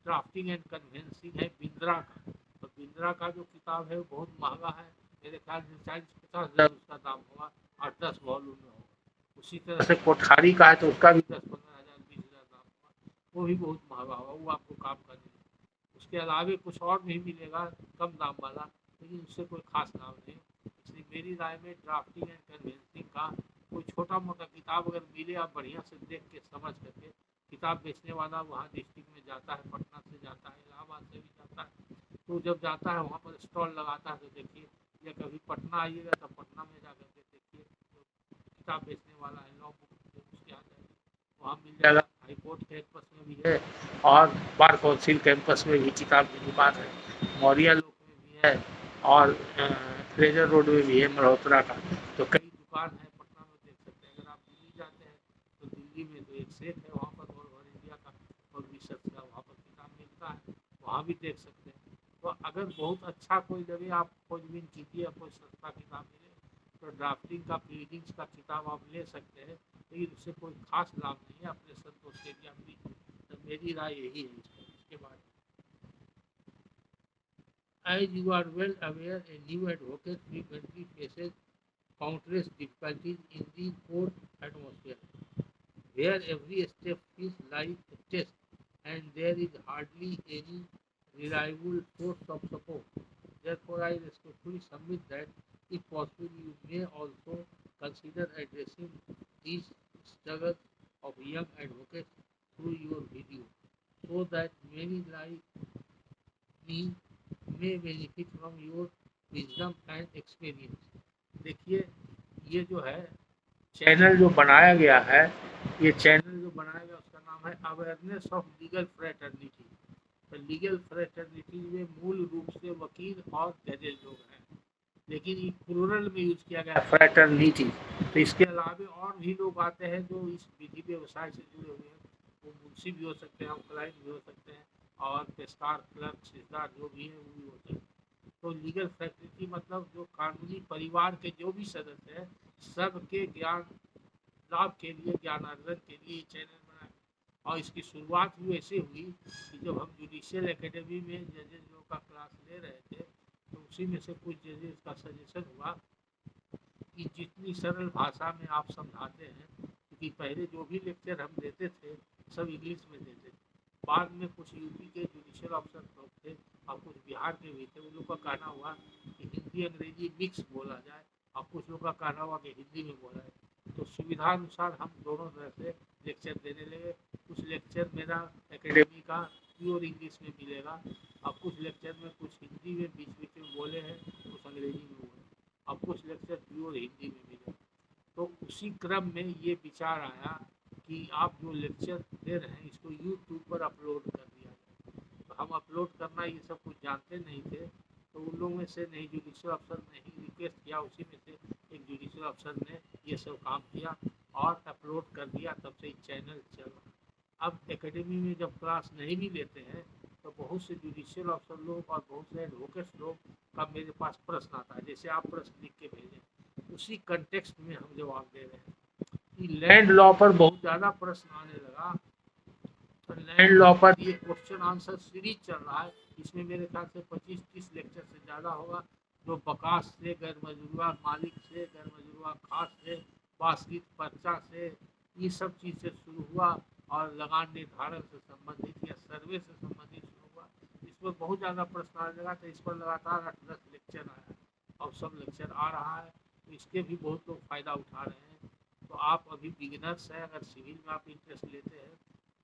ड्राफ्टिंग एंड कन्वेंसिंग है बिंद्रा का। तो बिंद्रा का जो किताब है वो बहुत महंगा है, मेरे ख्याल से 40-50 हज़ार उसका दाम होगा, 8-10 वॉल्यूम में होगा। उसी तरह से कोठारी का है तो उसका भी 10-15 हज़ार 20 हज़ार दाम होगा, वो भी बहुत महंगा होगा, वो आपको काम का नहीं। उसके अलावे कुछ और भी मिलेगा कम दाम वाला, लेकिन उससे कोई खास लाभ नहीं। इसलिए मेरी राय में ड्राफ्टिंग एंड कन्वेंसिंग का कोई छोटा मोटा किताब अगर मिले, आप बढ़िया से देख के समझ करके, किताब बेचने वाला वहाँ डिस्ट्रिक्ट में जाता है, पटना से जाता है, इलाहाबाद से भी जाता है, तो जब जाता है वहाँ पर स्टॉल लगाता है, तो देखिए, या कभी पटना आइएगा तो पटना में जा करके देखिए, तो किताब बेचने वाला है लॉ बुक, उसके यहाँ जाइए, वहाँ मिल जाएगा। हाई कोर्ट कैंपस में भी है और बार काउंसिल कैंपस में भी किताब की दुकान है, मौर्या लोक में भी है, और ट्रेजर रोड में भी है मल्होत्रा का। तो कई दुकान है पटना में, देख सकते हैं। अगर आप दिल्ली जाते हैं तो दिल्ली में तो एक सेट है वहाँ पर, ऑल इंडिया का और रिसर्च का, वहाँ पर किताब मिलता है, वहाँ भी देख सकते हैं। तो अगर बहुत अच्छा कोई लगे, आप खोजबीन कीजिए, कोई सस्ता किताब मिले तो ड्राफ्टिंग का प्लीडिंग्स का किताब आप ले सकते हैं। लेकिन उससे कोई खास लाभ नहीं है अपने संतोष के लिए। अपनी तो मेरी राय यही है इसके बाद। As you are well aware, a new advocate frequently faces countless difficulties in the court atmosphere, where every step feels like a test and there is hardly any reliable source of support. Therefore, I respectfully submit that, if possible, you may also consider addressing these struggles of young advocates through your video, so that many like me may benefit from your wisdom and experience. देखिए, ये जो है चैनल जो बनाया गया है, ये चैनल जो बनाया गया उसका नाम है अवेयरनेस ऑफ लीगल फ्रेटर्निटी। तो लीगल फ्रेटर्निटी में मूल रूप से वकील और जजेज लोग हैं, लेकिन ये प्लूरल में यूज किया गया फ्रेटर्निटी। तो इसके अलावा और भी लोग आते हैं जो इस विधि व्यवसाय से जुड़े हुए हैं। वो मुंशी भी हो सकते हैं, क्लाइंट भी हो सकते हैं, और पेशकार, क्लर्क, सिजदार जो भी है वो भी होते हैं। तो लीगल फैकल्टी मतलब जो कानूनी परिवार के जो भी सदस्य हैं, सबके ज्ञान लाभ के लिए, ज्ञानार्जन के लिए चैनल बनाए। और इसकी शुरुआत भी ऐसे हुई कि जब हम जुडिशियल एकेडमी में जजेज लोग का क्लास ले रहे थे, तो उसी में से कुछ जजेज का सजेशन हुआ कि जितनी सरल भाषा में आप समझाते हैं, क्योंकि पहले जो भी लेक्चर हम देते थे सब इंग्लिश में देते थे। बाद में कुछ यूपी के जुडिशियल ऑफिसर लोग थे और कुछ बिहार के भी थे, उन लोग का कहना हुआ कि हिंदी अंग्रेजी मिक्स बोला जाए, और कुछ लोग का कहना हुआ कि हिंदी में बोला जाए। तो सुविधा अनुसार हम दोनों तरह से लेक्चर देने लगे। कुछ लेक्चर मेरा एकेडमी का प्योर इंग्लिश में मिलेगा, और कुछ लेक्चर में कुछ हिंदी में बीच बीच में बोले हैं, कुछ अंग्रेजी में बोले, और कुछ लेक्चर प्योर हिंदी में मिले। तो उसी क्रम में ये विचार आया कि आप जो लेक्चर दे रहे हैं इसको यूट्यूब पर अपलोड कर दिया जाए। तो हम अपलोड करना ये सब कुछ जानते नहीं थे, तो उन लोगों में से नहीं जुडिशियल अफसर ने ही रिक्वेस्ट किया, उसी में से एक जुडिशियल अफसर ने ये सब काम किया और अपलोड कर दिया। तब से चैनल चल रहा। अब एकेडमी में जब क्लास नहीं भी लेते हैं तो बहुत से जुडिशियल अफसर लोग और बहुत से एडवोकेट्स लोग का मेरे पास प्रश्न आता है, जैसे आप प्रश्न लिख के भेजें, उसी कंटेक्स्ट में हम जवाब दे रहे हैं। कि लैंड लॉ पर बहुत ज़्यादा प्रश्न आने लगा, तो लैंड लॉ पर ये क्वेश्चन आंसर सीरीज चल रहा है। इसमें मेरे ख्याल से 25-30 लेक्चर से ज़्यादा होगा, जो बकास से, गैर मजरूआ मालिक से, गैर मजरूआ खास से, बास्कित पर्चा से, ये सब चीज़ से शुरू हुआ, और लगान निर्धारण से संबंधित या सर्वे से संबंधित शुरू हुआ। इस पर बहुत ज़्यादा प्रश्न आने लगा, तो इस पर लगातार 8-10 लेक्चर आया, और सब लेक्चर आ रहा है। तो इसके भी बहुत लोग फ़ायदा उठा रहे हैं। तो आप अभी बिगिनर्स हैं, अगर सिविल में आप इंटरेस्ट लेते हैं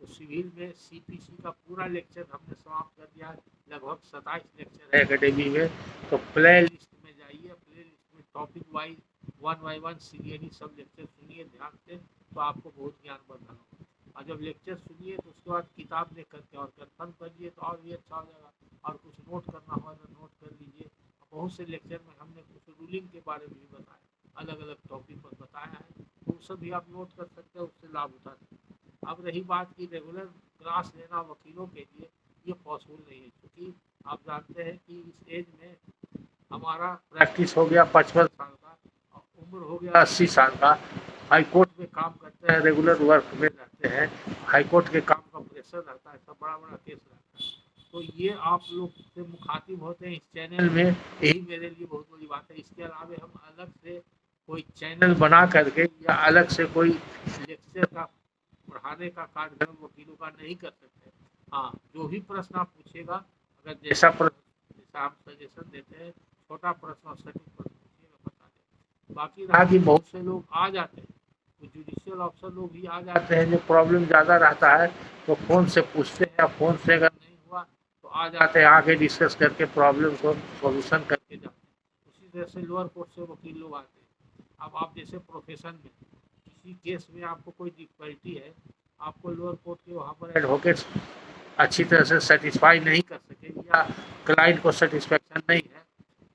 तो सिविल में सीपीसी का पूरा लेक्चर हमने समाप्त कर दिया है। लगभग 27 लेक्चर है एकेडमी में। तो प्ले लिस्ट में जाइए, प्ले लिस्ट में टॉपिक वाइज 1 बाय 1 सीरियली सब लेक्चर सुनिए ध्यान से, तो आपको बहुत ज्ञान बढ़ रहा होगा। और जब लेक्चर सुनिए तो उसके बाद किताब देख करके और कन्फर्म करिए, तो और भी अच्छा हो जाएगा। और कुछ नोट करना होगा तो नोट कर लीजिए। बहुत से लेक्चर में हमने कुछ रूलिंग के बारे में भी बताया, अलग अलग टॉपिक पर बताया है, वो सब भी आप नोट कर सकते हैं, उससे लाभ उठा सकते हैं। अब रही बात की रेगुलर क्लास लेना वकीलों के लिए, ये पॉसिबल नहीं है, क्योंकि आप जानते हैं कि इस एज में हमारा प्रैक्टिस हो गया 55 साल का और उम्र हो गया 80 साल का। हाई कोर्ट में काम करते हैं, रेगुलर वर्क में रहते हैं, हाई कोर्ट के काम का प्रेशर रहता है, सब बड़ा बड़ा केस रहता है। तो ये आप लोग से मुखातिब होते हैं इस चैनल में, यही मेरे लिए बहुत बड़ी बात है। इसके अलावा हम अलग से कोई चैनल बना करके या अलग से कोई लेक्चर का पढ़ाने का कार्यक्रम वकीलों का नहीं कर सकते। हाँ, जो भी प्रश्न आप पूछेगा, अगर जैसा प्रश्न जैसा आप सजेशन देते हैं, छोटा प्रश्न और सटीक प्रश्न पूछिएगा, बता दें। बाकी रहा कि बहुत से लोग आ जाते हैं, तो जुडिशियल ऑफिसर लोग भी आ जाते हैं, जो प्रॉब्लम ज़्यादा रहता है तो फ़ोन से पूछते हैं, फ़ोन से अगर नहीं हुआ तो आ जाते हैं, आके डिस्कस करके प्रॉब्लम को सॉल्यूशन करके जाते हैं। उसी तरह से लोअर कोर्ट से वकील लोग आते हैं। अब आप जैसे प्रोफेशन में किसी केस में आपको कोई डिफिकल्टी है, आपको लोअर कोर्ट के वहाँ पर एडवोकेट्स अच्छी तरह से सेटिस्फाई नहीं कर सके या क्लाइंट को सेटिस्फेक्शन नहीं है,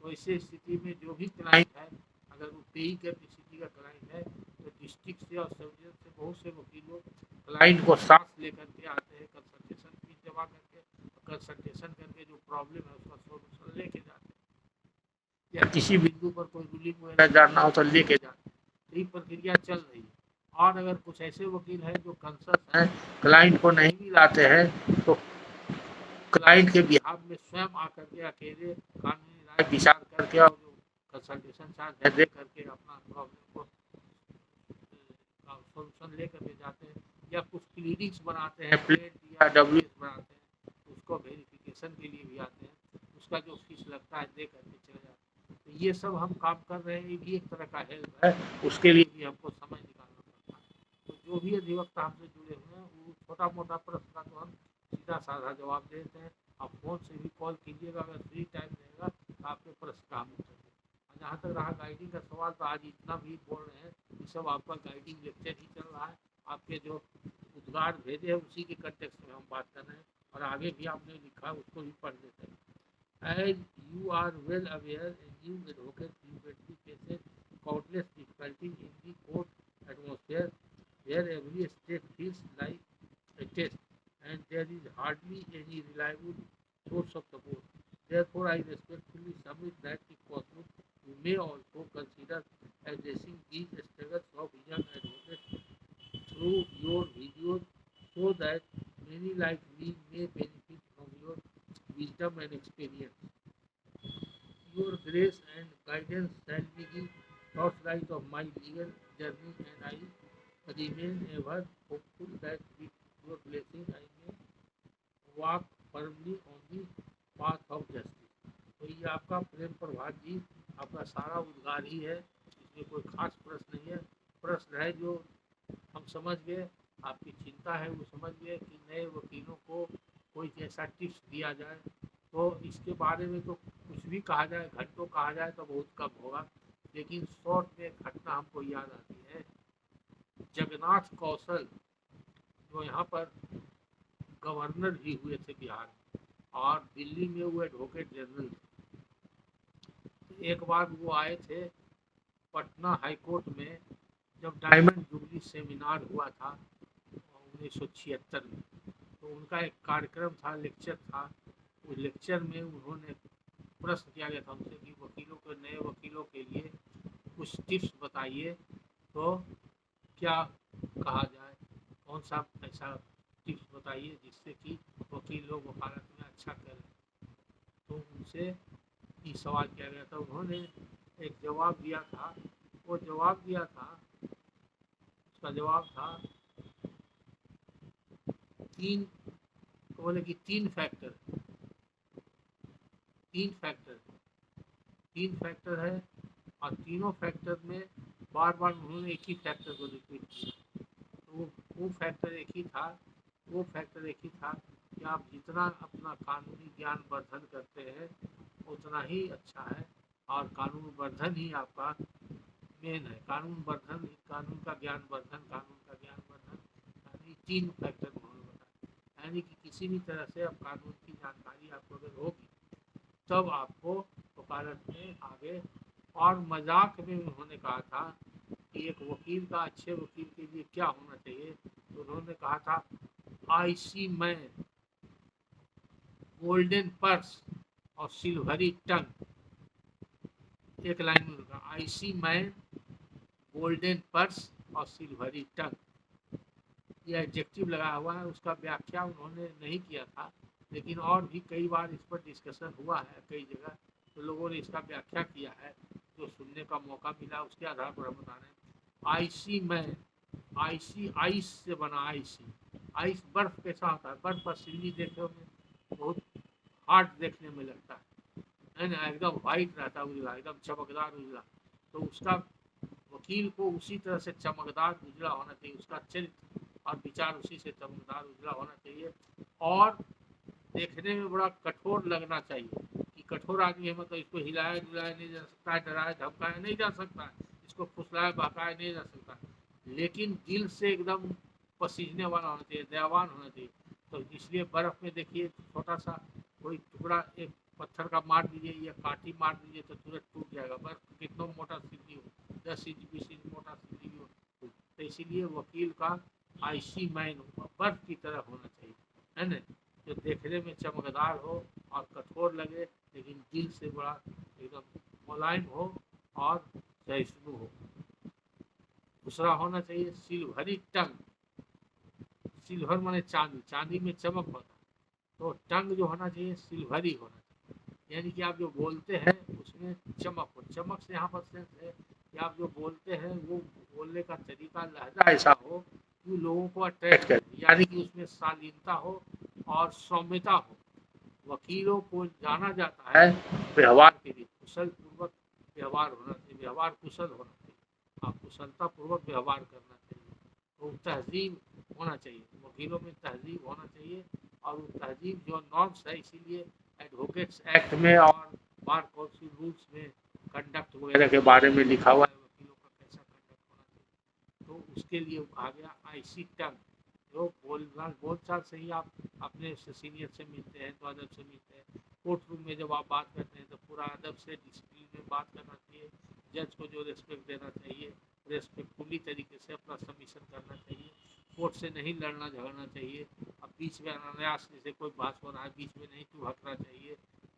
तो ऐसी स्थिति में जो भी क्लाइंट है, अगर वो पेई कैपेसिटी का क्लाइंट है, तो डिस्ट्रिक्ट से और सब डिवीजन से बहुत से वकील लोग क्लाइंट को साथ लेकर के आते हैं, कंसल्टेशन फीस जमा करके, कंसल्टेशन करके जो प्रॉब्लम है उसका सोल्यूशन लेके जाते हैं, या किसी बिंदु पर कोई रूलिंग वगैरह जानना हो तो लेके जाते हैं। यही प्रक्रिया चल रही है। और अगर कुछ ऐसे वकील हैं जो कंसर्न हैं, क्लाइंट को नहीं भी लाते हैं, तो क्लाइंट के बिहाफ में स्वयं आकर के अकेले कानूनी राय विचार करके और जो कंसल्टेशन चार्ज है दे करके अपना प्रॉब्लम को सोल्यूशन ले करके जाते हैं, या कुछ प्लीडिंग्स बनाते हैं, प्लेट या डब्ल्यूएस बनाते हैं, उसको वेरिफिकेशन के लिए भी आते हैं, उसका जो फीस लगता है दे करके चले जाते हैं। तो ये सब हम काम कर रहे हैं, ये भी एक तरह का हेल्प है, उसके लिए भी हमको समय निकालना पड़ता है। तो जो भी अधिवक्ता हमसे जुड़े हुए हैं, वो छोटा मोटा प्रश्न का तो हम सीधा साधा जवाब देते हैं। आप फ़ोन से भी कॉल कीजिएगा, अगर फ्री टाइम रहेगा तो आपके प्रश्न का हम उत्तर देंगे। जहाँ तक रहा गाइडिंग का सवाल, तो आज इतना भी बोल रहे हैं, ये सब आपका गाइडिंग लेक्चर ही चल रहा है। आपके जो उद्गार भेजे हैं उसी के कंटेक्स्ट में हम बात कर रहे हैं, और आगे भी आपने लिखा उसको भी पढ़ लेते हैं। As you are well aware, a new advocate frequently faces countless difficulties in the court atmosphere, where every step feels like a test, and there is hardly any reliable source of support. Therefore, I respectfully submit that if possible, you may also consider addressing these struggles of young advocates through your videos, so that many like me may benefit from your wisdom and experience. Your grace and guidance shall be the torchlight of my legal journey, and I remain ever hopeful that with your blessing I may walk firmly on the path of justice. तो ये आपका प्रेम प्रभात जी, आपका सारा उद्गार ही है, इसमें कोई खास प्रश्न नहीं है। प्रश्न है जो हम समझ गए, आपकी चिंता है वो समझ गए कि नए वकीलों को कोई ऐसा टिप्स दिया जाए, तो इसके बारे में तो कुछ भी कहा जाए, घंटों कहा जाए तो बहुत कम होगा, लेकिन शॉर्ट में घटना हमको याद आती है। जगन्नाथ कौशल जो यहाँ पर गवर्नर भी हुए थे बिहार में, और दिल्ली में वो एडवोकेट जनरल थे। एक बार वो आए थे पटना हाईकोर्ट में, जब डायमंड जुबली सेमिनार हुआ था 1976 में, तो उनका एक कार्यक्रम था, लेक्चर था। उस लेक्चर में उन्होंने प्रश्न किया गया था उनसे कि वकीलों के, नए वकीलों के लिए कुछ टिप्स बताइए, तो क्या कहा जाए, कौन सा ऐसा टिप्स बताइए जिससे कि वकील लोग वकालत में अच्छा करें। तो उनसे ये सवाल किया गया था, उन्होंने एक जवाब दिया था। वो जवाब दिया था, उसका जवाब था तीन, बोले कि तीन फैक्टर है, और तीनों फैक्टर में बार बार उन्होंने एक ही फैक्टर को रिपीट किया। तो वो फैक्टर एक ही था, कि आप जितना अपना कानूनी ज्ञान वर्धन करते हैं उतना ही अच्छा है, और कानून वर्धन ही आपका मेन है। कानून का ज्ञान वर्धन, यानी तीन फैक्टर उन्होंने बताया। यानी कि किसी भी तरह से अब कानून की जानकारी आपको अगर होगी तब आपको वकालत में आगे। और मजाक में उन्होंने कहा था कि एक वकील का, अच्छे वकील के लिए क्या होना चाहिए, तो उन्होंने कहा था आईसी मैन, गोल्डन पर्स और सिल्वरी टंग। एक लाइन में लिखा आईसी मैन, गोल्डन पर्स और सिल्वरी टंग। ये एडजेक्टिव लगा हुआ है, उसका व्याख्या उन्होंने नहीं किया था, लेकिन और भी कई बार इस पर डिस्कशन हुआ है कई जगह, तो लोगों ने इसका व्याख्या किया है, जो सुनने का मौका मिला उसके आधार पर हम बता रहे हैं। आईसी मैन, आईसी आइस से बना, आइस बर्फ कैसा होता है, बर्फ पर सिल्ली देखने में बहुत हार्ड देखने में लगता है ना, एकदम वाइट रहता है, उजला, एकदम चमकदार उजला। तो उसका वकील को उसी तरह से चमकदार उजला होना चाहिए, उसका चरित्र और विचार उसी से चमकदार उजला होना चाहिए, और देखने में बड़ा कठोर लगना चाहिए कि कठोर आदमी है, मतलब इसको हिलाया डुलाया नहीं जा सकता है, डराया धमकाया नहीं जा सकता है, इसको फुसलाया बहकाया नहीं जा सकता, लेकिन दिल से एकदम पसीजने वाला होना चाहिए, दयावान होना चाहिए। तो इसलिए बर्फ़ में देखिए, छोटा सा कोई टुकड़ा एक पत्थर का मार दीजिए या काठी मार दीजिए तो तुरंत टूट जाएगा। बर्फ कितना मोटा सिल्ली हो, 10 इंच 20 इंच मोटा सिल्ली हो, तो इसीलिए वकील का आईसी मैन बर्फ की तरह होना चाहिए, है ना, जो देखने में चमकदार हो और कठोर लगे, लेकिन दिल से बड़ा एकदम मुलायम हो और सहिष्णु हो। दूसरा होना चाहिए सिल्वरी टंग। सिल्वर माने चांदी, चांदी में चमक होता है, तो टंग जो होना चाहिए सिल्वरी होना चाहिए, यानी कि आप जो बोलते हैं उसमें चमक हो। चमक से यहाँ पर सेंस है कि आप जो बोलते हैं वो बोलने का तरीका लहजा ऐसा हो कि लोगों को अट्रैक्ट करे, यानी कि उसमें शालीनता हो और सौम्यता हो। वकीलों को जाना जाता है व्यवहार के लिए, कुशल पूर्वक व्यवहार होना चाहिए, व्यवहार कुशल होना चाहिए, आप कुशलता पूर्वक व्यवहार करना चाहिए। तो तहजीब होना चाहिए, वकीलों में तहजीब होना चाहिए, और वो तहजीब जो नॉर्म्स है, इसीलिए एडवोकेट्स एक्ट में और बार काउंसिल रूल्स में कंडक्ट वगैरह के बारे में लिखा हुआ है, वकीलों का कैसा कंडक्ट होना चाहिए। तो उसके लिए कहा गया आईसी टंग, जो बोलचाल से ही आप अपने सीनियर से मिलते हैं तो अदब से मिलते हैं, कोर्ट रूम में जब आप बात करते हैं तो पूरा अदब से डिसिप्लिन में बात करना चाहिए, जज को जो रिस्पेक्ट देना चाहिए रेस्पेक्टफुली तरीके से अपना सबमिशन करना चाहिए, कोर्ट से नहीं लड़ना झगड़ना चाहिए। अब बीच में अनायास जैसे कोई बात हो रहा है बीच में नहीं टपकना चाहिए,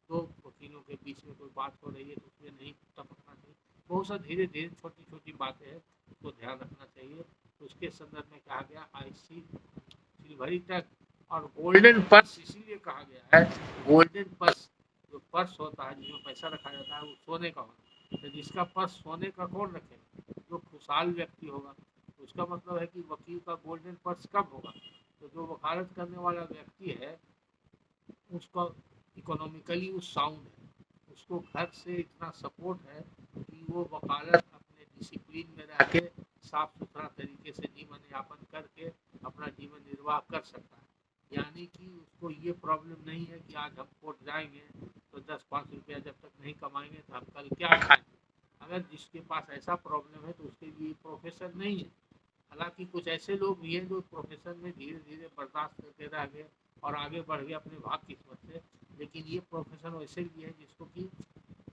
तो वकीलों के बीच में कोई बात हो रही है तो उसमें नहीं टपकना चाहिए। बहुत सा धीरे धीरे छोटी छोटी बातें हैं तो ध्यान रखना चाहिए। तो उसके संदर्भ में कहा गया आईसी सिल्वरी टंग। और गोल्डन पर्स इसीलिए कहा गया है, गोल्डन पर्स जो पर्स होता है जिसमें पैसा रखा जाता है वो सोने का होता है, तो जिसका पर्स सोने का कौन रखेगा, जो खुशहाल व्यक्ति होगा। तो उसका मतलब है कि वकील का गोल्डन पर्स कब होगा, तो जो वकालत करने वाला व्यक्ति है उसका इकोनॉमिकली वो साउंड है, उसको घर से इतना सपोर्ट है कि वो वकालत अपने डिसिप्लिन में रह के साफ सुथरा तरीके से जीवन यापन करके अपना जीवन निर्वाह कर सकता है। यानी कि उसको ये प्रॉब्लम नहीं है कि आज हम कोर्ट जाएंगे तो 10-5 रुपया जब तक नहीं कमाएंगे तो हम कल क्या खाएंगे। अगर जिसके पास ऐसा प्रॉब्लम है तो उसके लिए प्रोफेशन नहीं है। हालांकि कुछ ऐसे लोग भी हैं जो प्रोफेशन में धीरे धीरे बर्दाश्त करके रह गए और आगे बढ़ गए अपने भाग किस्मत से, लेकिन ये प्रोफेशन वैसे भी है जिसको कि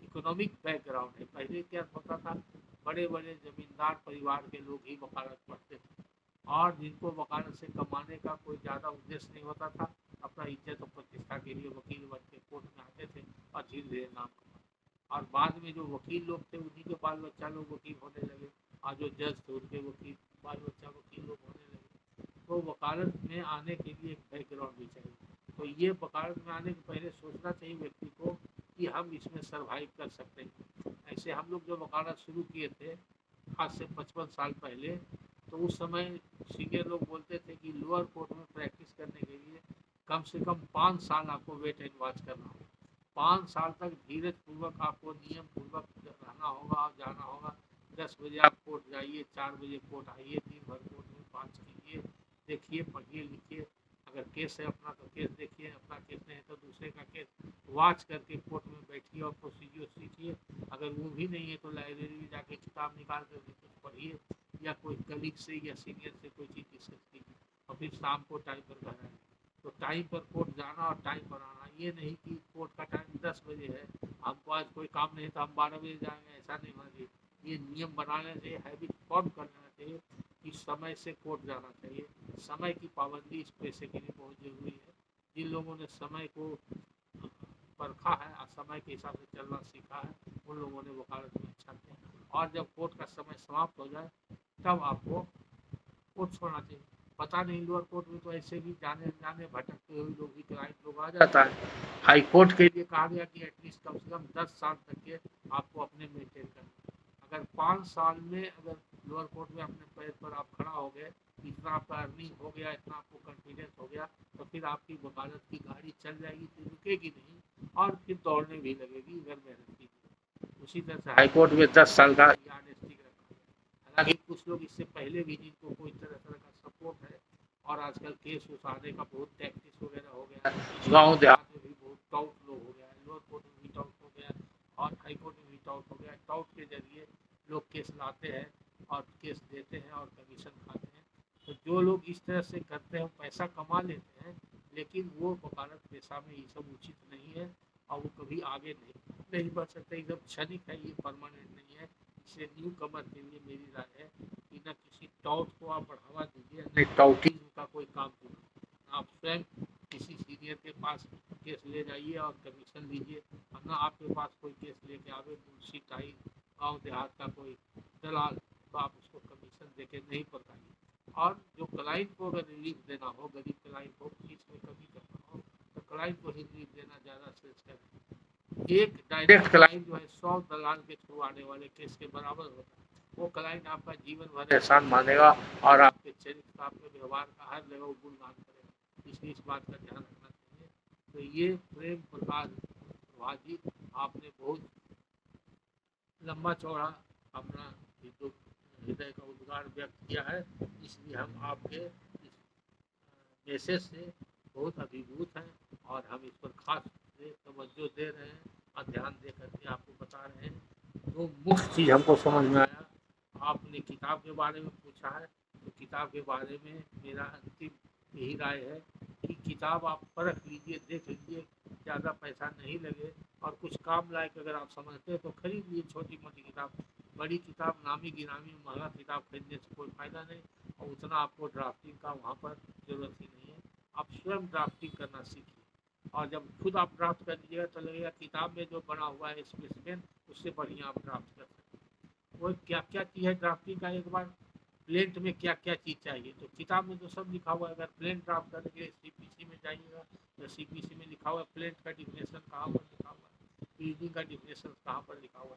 इकोनॉमिक बैकग्राउंड है। पहले क्या होता था, बड़े बड़े जमींदार परिवार के लोग ही वकालत पढ़ते थे, और जिनको वकालत से कमाने का कोई ज़्यादा उद्देश्य नहीं होता था, अपना इज्जत और प्रतिष्ठा के लिए वकील बन के कोर्ट में आते थे और धीरे धीरे नाम कमाते। और बाद में जो वकील लोग थे उन्हीं के बाल बच्चा लोग वकील होने लगे, और जो जज थे उनके वकील बाल बच्चा वकील लोग होने लगे। तो वकालत में आने के लिए एक बैकग्राउंड भी चाहिए। तो ये वकालत में आने के पहले सोचना चाहिए व्यक्ति को कि हम इसमें सर्वाइव कर सकते हैं। ऐसे हम लोग जो वकालत शुरू किए थे आज से 55 साल पहले, तो उस समय सीनियर लोग बोलते थे कि लोअर कोर्ट में प्रैक्टिस करने के लिए कम से कम 5 साल आपको वेट एंड वॉच करना होगा। 5 साल तक धीरज पूर्वक आपको नियम पूर्वक रहना होगा और जाना होगा। 10 बजे आप कोर्ट जाइए, 4 बजे कोर्ट आइए, दिन भर कोर्ट में पाँच कीजिए, देखिए, पढ़िए, लिखिए। अगर केस है अपना तो केस देखिए, अपना केस नहीं है तो दूसरे का केस वॉच करके कोर्ट में बैठिए और प्रोसीजर सीखिए। अगर वो भी नहीं है तो लाइब्रेरी में जाके किताब निकाल कर कुछ पढ़िए, या कोई कलीग से या सीनियर से कोई चीज़ डिस्कस कीजिए, और फिर शाम को टाइम पर घर आइए। तो टाइम पर कोर्ट जाना और टाइम पर आना, ये नहीं कि कोर्ट का टाइम 10 बजे है, हमको आज कोई काम नहीं तो हम 12 बजे जाएंगे, ऐसा नहीं होना चाहिए। ये नियम बनाना चाहिए, हैबिट फॉर्म कर लेना चाहिए कि समय से कोर्ट जाना चाहिए। समय की पाबंदी इस पेशे के लिए बहुत ज़रूरी है। जिन लोगों ने समय को परखा है और समय के हिसाब से चलना सीखा है, उन लोगों ने वकालत में अच्छा किया। और जब कोर्ट का समय समाप्त हो जाए तब आपको कोर्ट छोड़ना चाहिए। पता नहीं लोअर कोर्ट में तो ऐसे भी जाने अनजाने भटकते हुए लोग भी क्लाइंट लोग आ जाता है। हाई कोर्ट के लिए कहा गया कि एटलीस्ट कम से कम 10 साल तक के आपको अपने मेंटेन करना। अगर 5 साल में अगर लोअर कोर्ट में अपने पैर पर आप खड़ा हो गए, इतना आपका अर्निंग हो गया, इतना आपको कॉन्फिडेंस हो गया, तो फिर आपकी वकालत की गाड़ी चल जाएगी, फिर रुकेगी नहीं और फिर दौड़ने भी लगेगी अगर मेहनत कीजिए। उसी तरह से हाई कोर्ट में 10 साल का स्टिक रखा है। हालांकि कुछ लोग इससे पहले भी जिनको कोई तरह तरह का सपोर्ट है, और आजकल केस उस आने का बहुत टैक्टिस वगैरह हो गया है, गाँव देहात में भी बहुत टाउट लोग हो गया है, लोअर कोर्ट में भी टाउट हो गया है और हाई कोर्ट में भी टाउट हो गया है। टाउट के जरिए लोग केस लाते हैं और केस देते हैं और कमीशन खाते हैं। तो जो लोग इस तरह से करते हैं पैसा कमा लेते हैं, लेकिन वो वकालत पेशा में ये सब उचित नहीं है, और वो कभी आगे नहीं बढ़ सकते, एकदम क्षणिक है, ये परमानेंट नहीं है। इसलिए न्यू कमर के लिए मेरी राय है कि न किसी टाउट को आप बढ़ावा दीजिए, न टाउटिंग का कोई काम कीजिए। आप स्वयं किसी सीनियर के पास केस ले जाइए और कमीशन लीजिए, और न आपके पास कोई केस लेके आवे मुंशी टाई गाँव देहात का कोई दलाल, तो आप उसको कमीशन टेंशन देके नहीं पढ़ाइए। और जो क्लाइंट को अगर रिलीफ देना हो, गरीब क्लाइंट को फीस में कमी करना हो, तो क्लाइंट को ही रिलीफ देना ज़्यादा श्रेष्ठ है। एक डायरेक्ट क्लाइंट जो है 100 दलाल के थ्रू आने वाले केस के बराबर होता है। वो क्लाइंट आपका जीवन भर एहसान मानेगा और आपके चरित्र, आपके व्यवहार का हर जगह गुणगान करेगा। इसलिए इस बात का ध्यान रखना चाहिए। तो ये प्रेम प्रकाश प्रभा जी, आपने बहुत लंबा चौड़ा अपना हृदय का उद्गार व्यक्त किया है, इसलिए हम आपके इस मैसेज से बहुत अभिभूत हैं और हम इस पर खास तवज्जो दे रहे हैं और ध्यान दे करके आपको बता रहे हैं। जो मुख्य चीज़ हमको समझ में आया, आपने किताब के बारे में पूछा है, तो किताब के बारे में मेरा अंतिम यही राय है कि किताब आप परख लीजिए, देख लीजिए, ज़्यादा पैसा नहीं लगे और कुछ काम लायक अगर आप समझते हैं तो खरीद लीजिए छोटी मोटी किताब। बड़ी किताब, नामी गिरामी महंगा किताब खरीदने से कोई फ़ायदा नहीं और उतना आपको ड्राफ्टिंग का वहाँ पर ज़रूरत ही नहीं है। आप स्वयं ड्राफ्टिंग करना सीखिए और जब खुद आप ड्राफ्ट कर लीजिएगा तो लगेगा किताब में जो बना हुआ है स्पेसिमेन, उससे बढ़िया आप ड्राफ्ट कर सकते हैं। वो क्या क्या चीज़ है ड्राफ्टिंग का, एक बार प्लेंट में क्या क्या चीज़ चाहिए, तो किताब में तो सब लिखा हुआ है। अगर प्लेंट ड्राफ्ट करने के लिए CPC में जाइएगा तो CPC में लिखा हुआ है प्लेंट का डिफिनेशन कहाँ पर लिखा हुआ है, रीडिंग का डिफिनेशन कहाँ पर लिखा हुआ है,